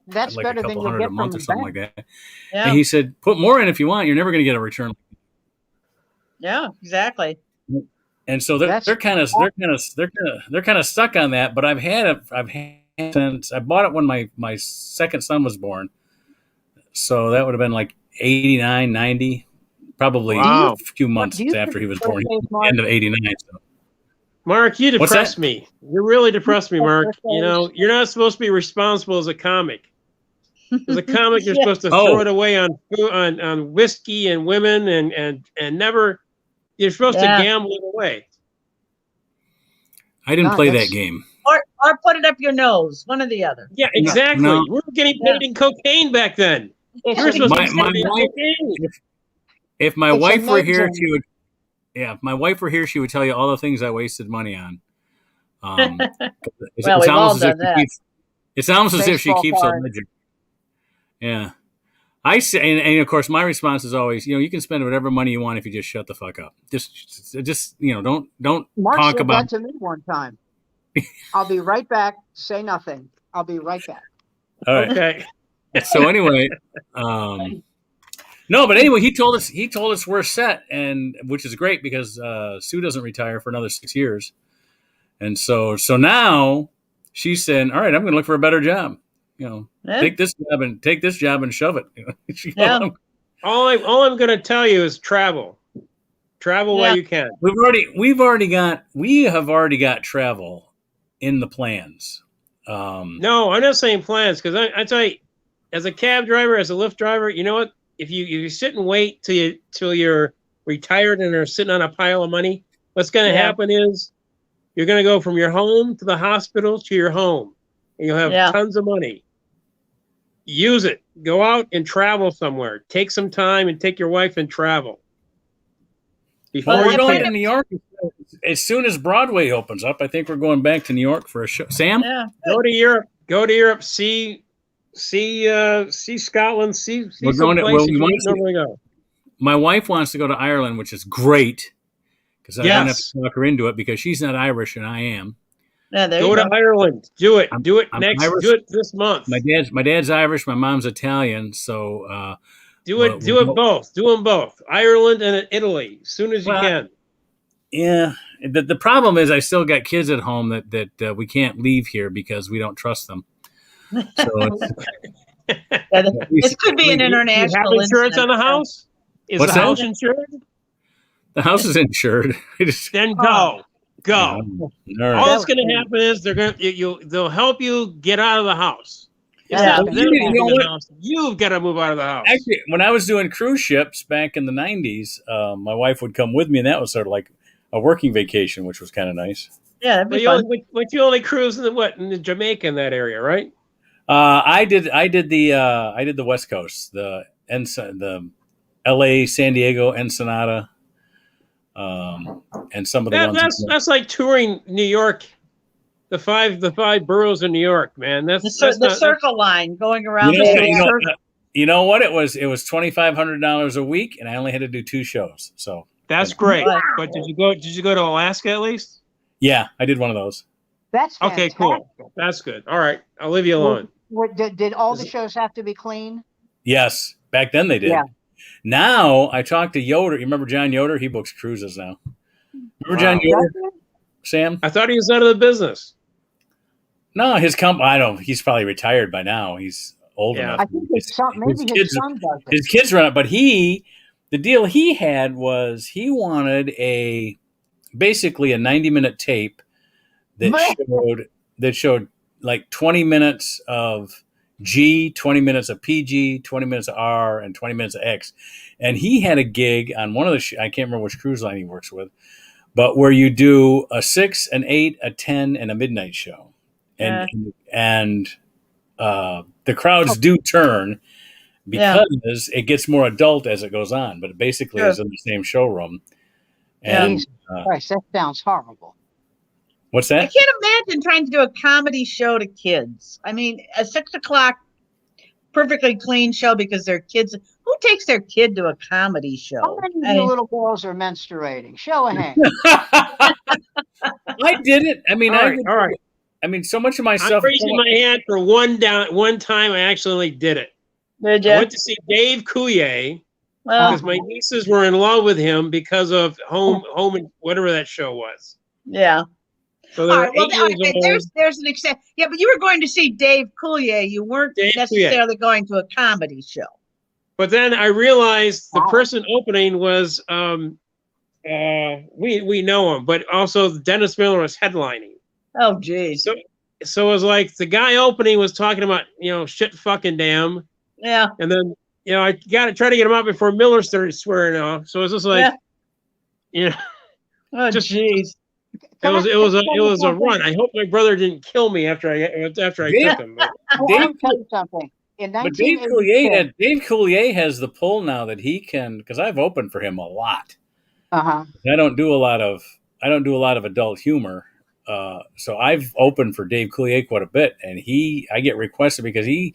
That's like better a than couple you hundred get a month from or something the bank. like that. Yeah. And he said, "Put more in if you want. You're never going to get a return." Yeah. Exactly. And so they're kind of stuck on that. But I've had since I bought it when my second son was born. So that would have been like 89, 90, probably Wow. a few months Do you after he was think born, birthdays, Mark? end of 89. So. Mark, you What's depress that? me. You really depress me, Mark. birthdays? You're not supposed to be responsible as a comic. As a comic, you're Yeah. supposed to throw it away on whiskey and women and never. You're supposed to Yeah. gamble it away. I didn't No, play that's- that game. Or put it up your nose. One or the other. Yeah, exactly. No. We were getting paid in cocaine back then. It's You were supposed to My- be my getting wife- cocaine. If my It's wife were here, amazing. she would. Yeah, if my wife were here, she would tell you all the things I wasted money on. It Well, we've all done that. It's almost as if she Baseball keeps a card. ledger. Yeah, I say, and of course, my response is always, you can spend whatever money you want if you just shut the fuck up. Just don't Mark talk said about. that to me one time. I'll be right back. Say nothing. I'll be right back. All right. Okay. So anyway, no, but anyway, he told us we're set, and which is great because Sue doesn't retire for another 6 years, and so now she's saying, all right, I'm going to look for a better job. Yeah. Take this job and shove it. Yeah. All I'm going to tell you is travel. Travel Yeah. where you can. We have already got travel in the plans. No, I'm not saying plans because I tell you, as a cab driver, as a Lyft driver, you know what? If you sit and wait till you're retired and are sitting on a pile of money, what's going to Yeah. happen is you're going to go from your home to the hospital to your home, and you'll have Yeah. tons of money. Use it. Go out and travel somewhere. Take some time and take your wife and travel. Before Well, We're you going can. to New York as soon as Broadway opens up. I think we're going back to New York for a show. Sam, Yeah. Go to Europe. Go to Europe. See Scotland. See We're some going to- places well, we you want wouldn't to- normally go. my wife wants to go to Ireland, which is great because I don't have Yes. to talk her into it because she's not Irish and I am. Yeah. There Go you to go. Ireland. Do it. I'm- Do it I'm next. Irish. Do it this month. My dad's Irish, my mom's Italian, so Do well, it. Do it well- both. Do them both. Ireland and Italy. As soon as you Well, can. yeah. The problem is I still got kids at home that we can't leave here because we don't trust them. So Yeah, at least this could be an You have international insurance on incident. the house? Is What's the that? house insured? the house is insured. I just- Then go. Go. All right. All that's going to happen is they'll help you get out of the house. Yeah. Instead of them You know moving what? the house, you've got to move out of the house. Actually, when I was doing cruise ships back in the 90s, my wife would come with me, and that was sort of like a working vacation, which was kind of nice. Yeah, that'd But be you fun. you only cruise in the Jamaica in that area, right? I did the West Coast, the L.A., San Diego, Ensenada, and some of the ones. That's like touring New York the five boroughs in New York, man. That's The not circle line going around You know, the you know what? It was $2,500 a week, and I only had to do 2 shows. So that's you know. great. Wow. But did you go to Alaska at least? Yeah, I did one of those. That's Okay, fantastic. cool. That's good. All right, I'll leave you alone. Did all the shows have to be clean? Yes, back then they did. Yeah. Now I talked to Yoder. You remember John Yoder? He books cruises now. Remember John Yoder, Sam? I thought he was out of the business. No, his company. I don't. He's probably retired by now. He's old enough. I think his son, maybe his son does it. His kids run it, but the deal he had was he wanted basically a 90-minute tape that showed like 20 minutes of G, 20 minutes of PG, 20 minutes of R, and 20 minutes of X. And he had a gig on one of the I can't remember which cruise line he works with, but where you do a 6, an 8, a 10, and a midnight show. And the crowds do turn because it gets more adult as it goes on, but it basically is in the same showroom. And Christ, that sounds horrible. What's I that? can't imagine trying to do a comedy show to kids. I mean, a 6 o'clock, perfectly clean show because they're kids. Who takes their kid to a comedy show? How many of you little girls are menstruating? Show of hands. I did it. I mean, all right. I mean, so much of my I'm stuff. raising my hand for one time. I actually did it. Did you? I went to see Dave Coulier because my nieces were in love with him because of Home and whatever that show was. Yeah. So they were 8 years old. There's an exception. Yeah, but you were going to see Dave Coulier. You weren't necessarily going to a comedy show. But then I realized the person opening was we know him, but also Dennis Miller was headlining. Oh, geez. So it was like the guy opening was talking about, shit fucking damn. Yeah. And then, I got to try to get him out before Miller started swearing off. So it was just like, oh, jeez. It was a run. I hope my brother didn't kill me after I took him. But I'll tell you something. But Dave Coulier has the pull now that he can, because I've opened for him a lot. Uh-huh. I don't do a lot of adult humor. So I've opened for Dave Coulier quite a bit, and I get requested because he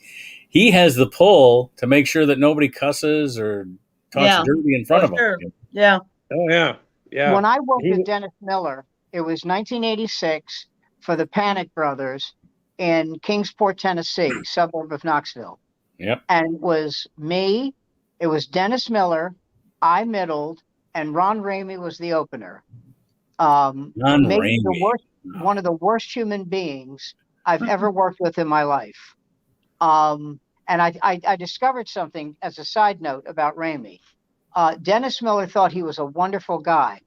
has the pull to make sure that nobody cusses or talks dirty in front of him. Yeah. Oh yeah. Yeah. When I worked with Dennis Miller, it was 1986 for the Panic Brothers in Kingsport, Tennessee, suburb of Knoxville. Yep. And it was me, it was Dennis Miller, I middled, and Ron Ramey was the opener. Maybe one of the worst human beings I've ever worked with in my life. And I discovered something as a side note about Ramey. Dennis Miller thought he was a wonderful guy.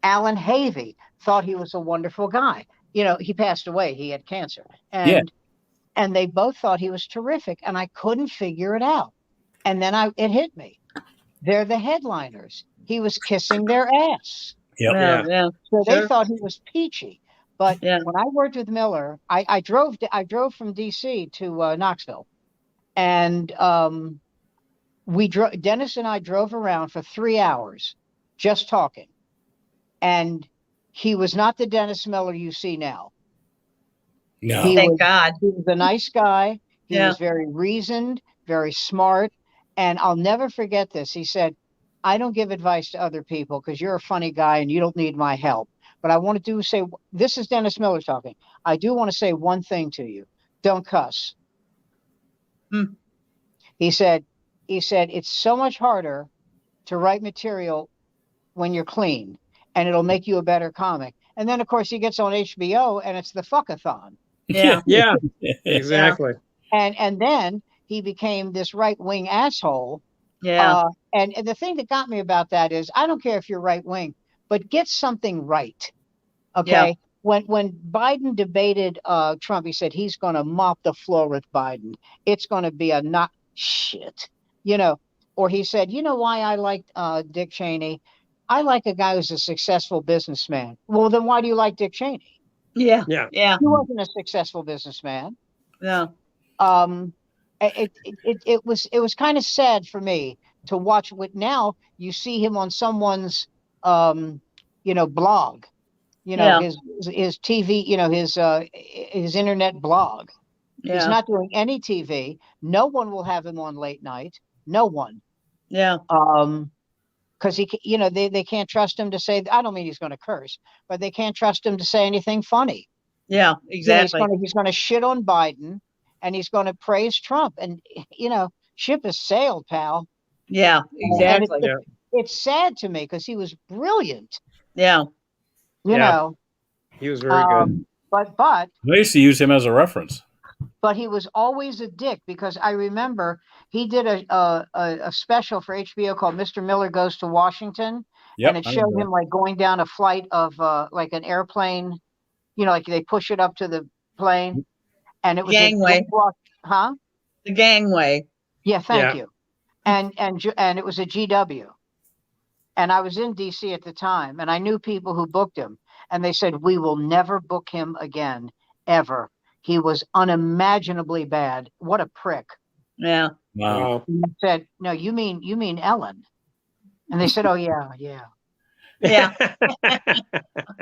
Alan Havey thought he was a wonderful guy. He passed away. He had cancer. And they both thought he was terrific. And I couldn't figure it out. And then it hit me. They're the headliners. He was kissing their ass. Yep. Yeah. So they thought he was peachy. But when I worked with Miller, I drove from DC to Knoxville. And Dennis and I drove around for 3 hours just talking. And he was not the Dennis Miller you see now. No. Thank God. He was a nice guy. He was very reasoned, very smart. And I'll never forget this. He said, I don't give advice to other people because you're a funny guy and you don't need my help. But I want to say, this is Dennis Miller talking. I do want to say one thing to you. Don't cuss. He said, it's so much harder to write material when you're clean, and it'll make you a better comic. And then, of course, he gets on HBO, and it's the fuckathon. Yeah. Yeah, exactly. And then he became this right-wing asshole. Yeah. And the thing that got me about that is, I don't care if you're right-wing, but get something right. Okay. Yeah. When Biden debated Trump, he said he's going to mop the floor with Biden. It's going to be a not shit, Or he said, why I liked Dick Cheney? I like a guy who's a successful businessman. Well, then why do you like Dick Cheney? Yeah. Yeah. He wasn't a successful businessman. Yeah. It was kind of sad for me to watch what now you see him on someone's blog, you know, his TV, you know, his internet blog. He's Yeah. not doing any TV. No one will have him on late night. No one. Yeah. Because you know, they can't trust him to say. I don't mean he's going to curse, but they can't trust him to say anything funny. Yeah. You know, Exactly. he's going to shit on Biden, and he's going to praise Trump, and you know, ship has sailed, pal. Yeah. And Exactly. it's sad to me because he was brilliant. Yeah. You know, He was very good. But I used to use him as a reference. But he was always a dick, because I remember he did a special for HBO called Mr. Miller Goes to Washington. Yep, And it showed him like going down a flight of like an airplane, you know, like they push it up to the plane, and it was Gangway. Huh? The gangway. Yeah, thank you. And it was a GW. And I was in DC at the time, and I knew people who booked him, and they said, we will never book him again, ever. He was unimaginably bad. What a prick. Yeah. Wow. And I said, no, you mean Ellen. And they said, oh yeah. Yeah.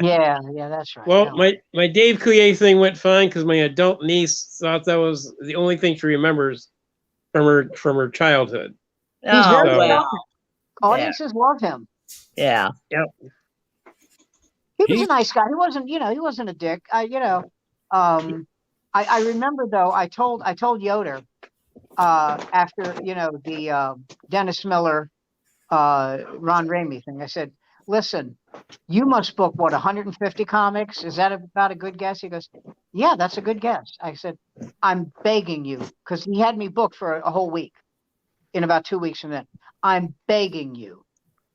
Yeah, that's right. Well, Ellen. my Dave Coulier thing went fine because my adult niece thought that was the only thing she remembers from her childhood. He's Oh, very well. Audiences love him. Yeah. Yep. He was a nice guy. He wasn't a dick. I remember though, I told Yoder after, you know, the Dennis Miller Ron Ramey thing, I said, listen, you must book 150 comics. Is that about a good guess? He goes, yeah, that's a good guess. I said, I'm begging you, because he had me booked for a whole week in about 2 weeks from then. I'm begging you,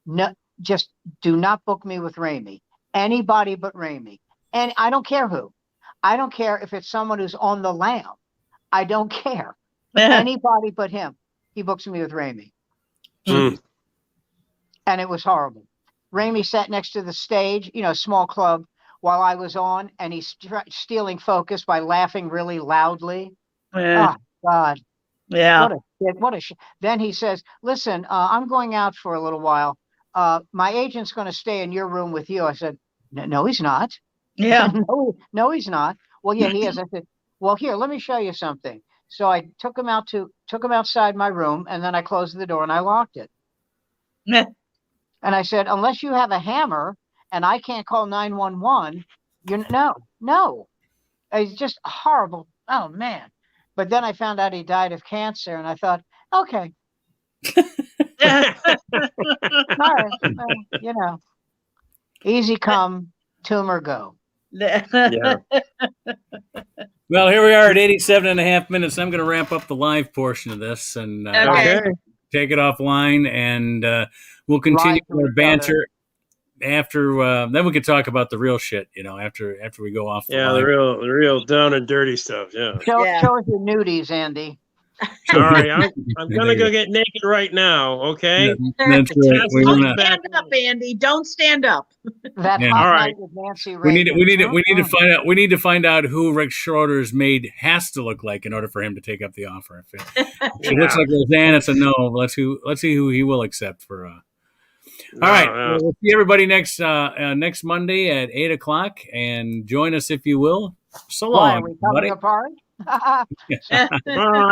no, just do not book me with Ramey. Anybody but Ramey. And I don't care who. I don't care if it's someone who's on the lam. I don't care. Anybody but him. He books me with Ramey. Mm. And it was horrible. Ramey sat next to the stage, you know, small club, while I was on, and he's stealing focus by laughing really loudly. Oh, God. Yeah. Then he says, listen, I'm going out for a little while. My agent's going to stay in your room with you. I said, no, he's not. Yeah. No, he's not. Well, yeah, he is. I said, well, here, let me show you something. So I took him outside my room, and then I closed the door and I locked it. Yeah. And I said, unless you have a hammer and I can't call 911, no. It's just horrible. Oh, man. But then I found out he died of cancer, and I thought, okay. All right. You know, easy come, tumor go. Yeah. Well, here we are at 87 and a half minutes. I'm going to wrap up the live portion of this and Okay. take it offline, and we'll continue our banter after. Then we can talk about the real shit, you know, after we go off. Yeah, the real down and dirty stuff. Yeah. Show us your nudies, Andy. All right, I'm gonna go get naked right now. Okay. That's right. Don't stand up, Andy. Don't stand up. That Yeah. hot All night right. with Nancy We need Reagan. to find out. We need to find out who Rick Schroeder's maid has to look like in order for him to take up the offer. If it looks like Roseanne, it's a no. Let's see who he will accept for. All right, no. we'll see everybody next Monday at 8:00, and join us if you will. So Why, long, are we coming buddy. apart? All right.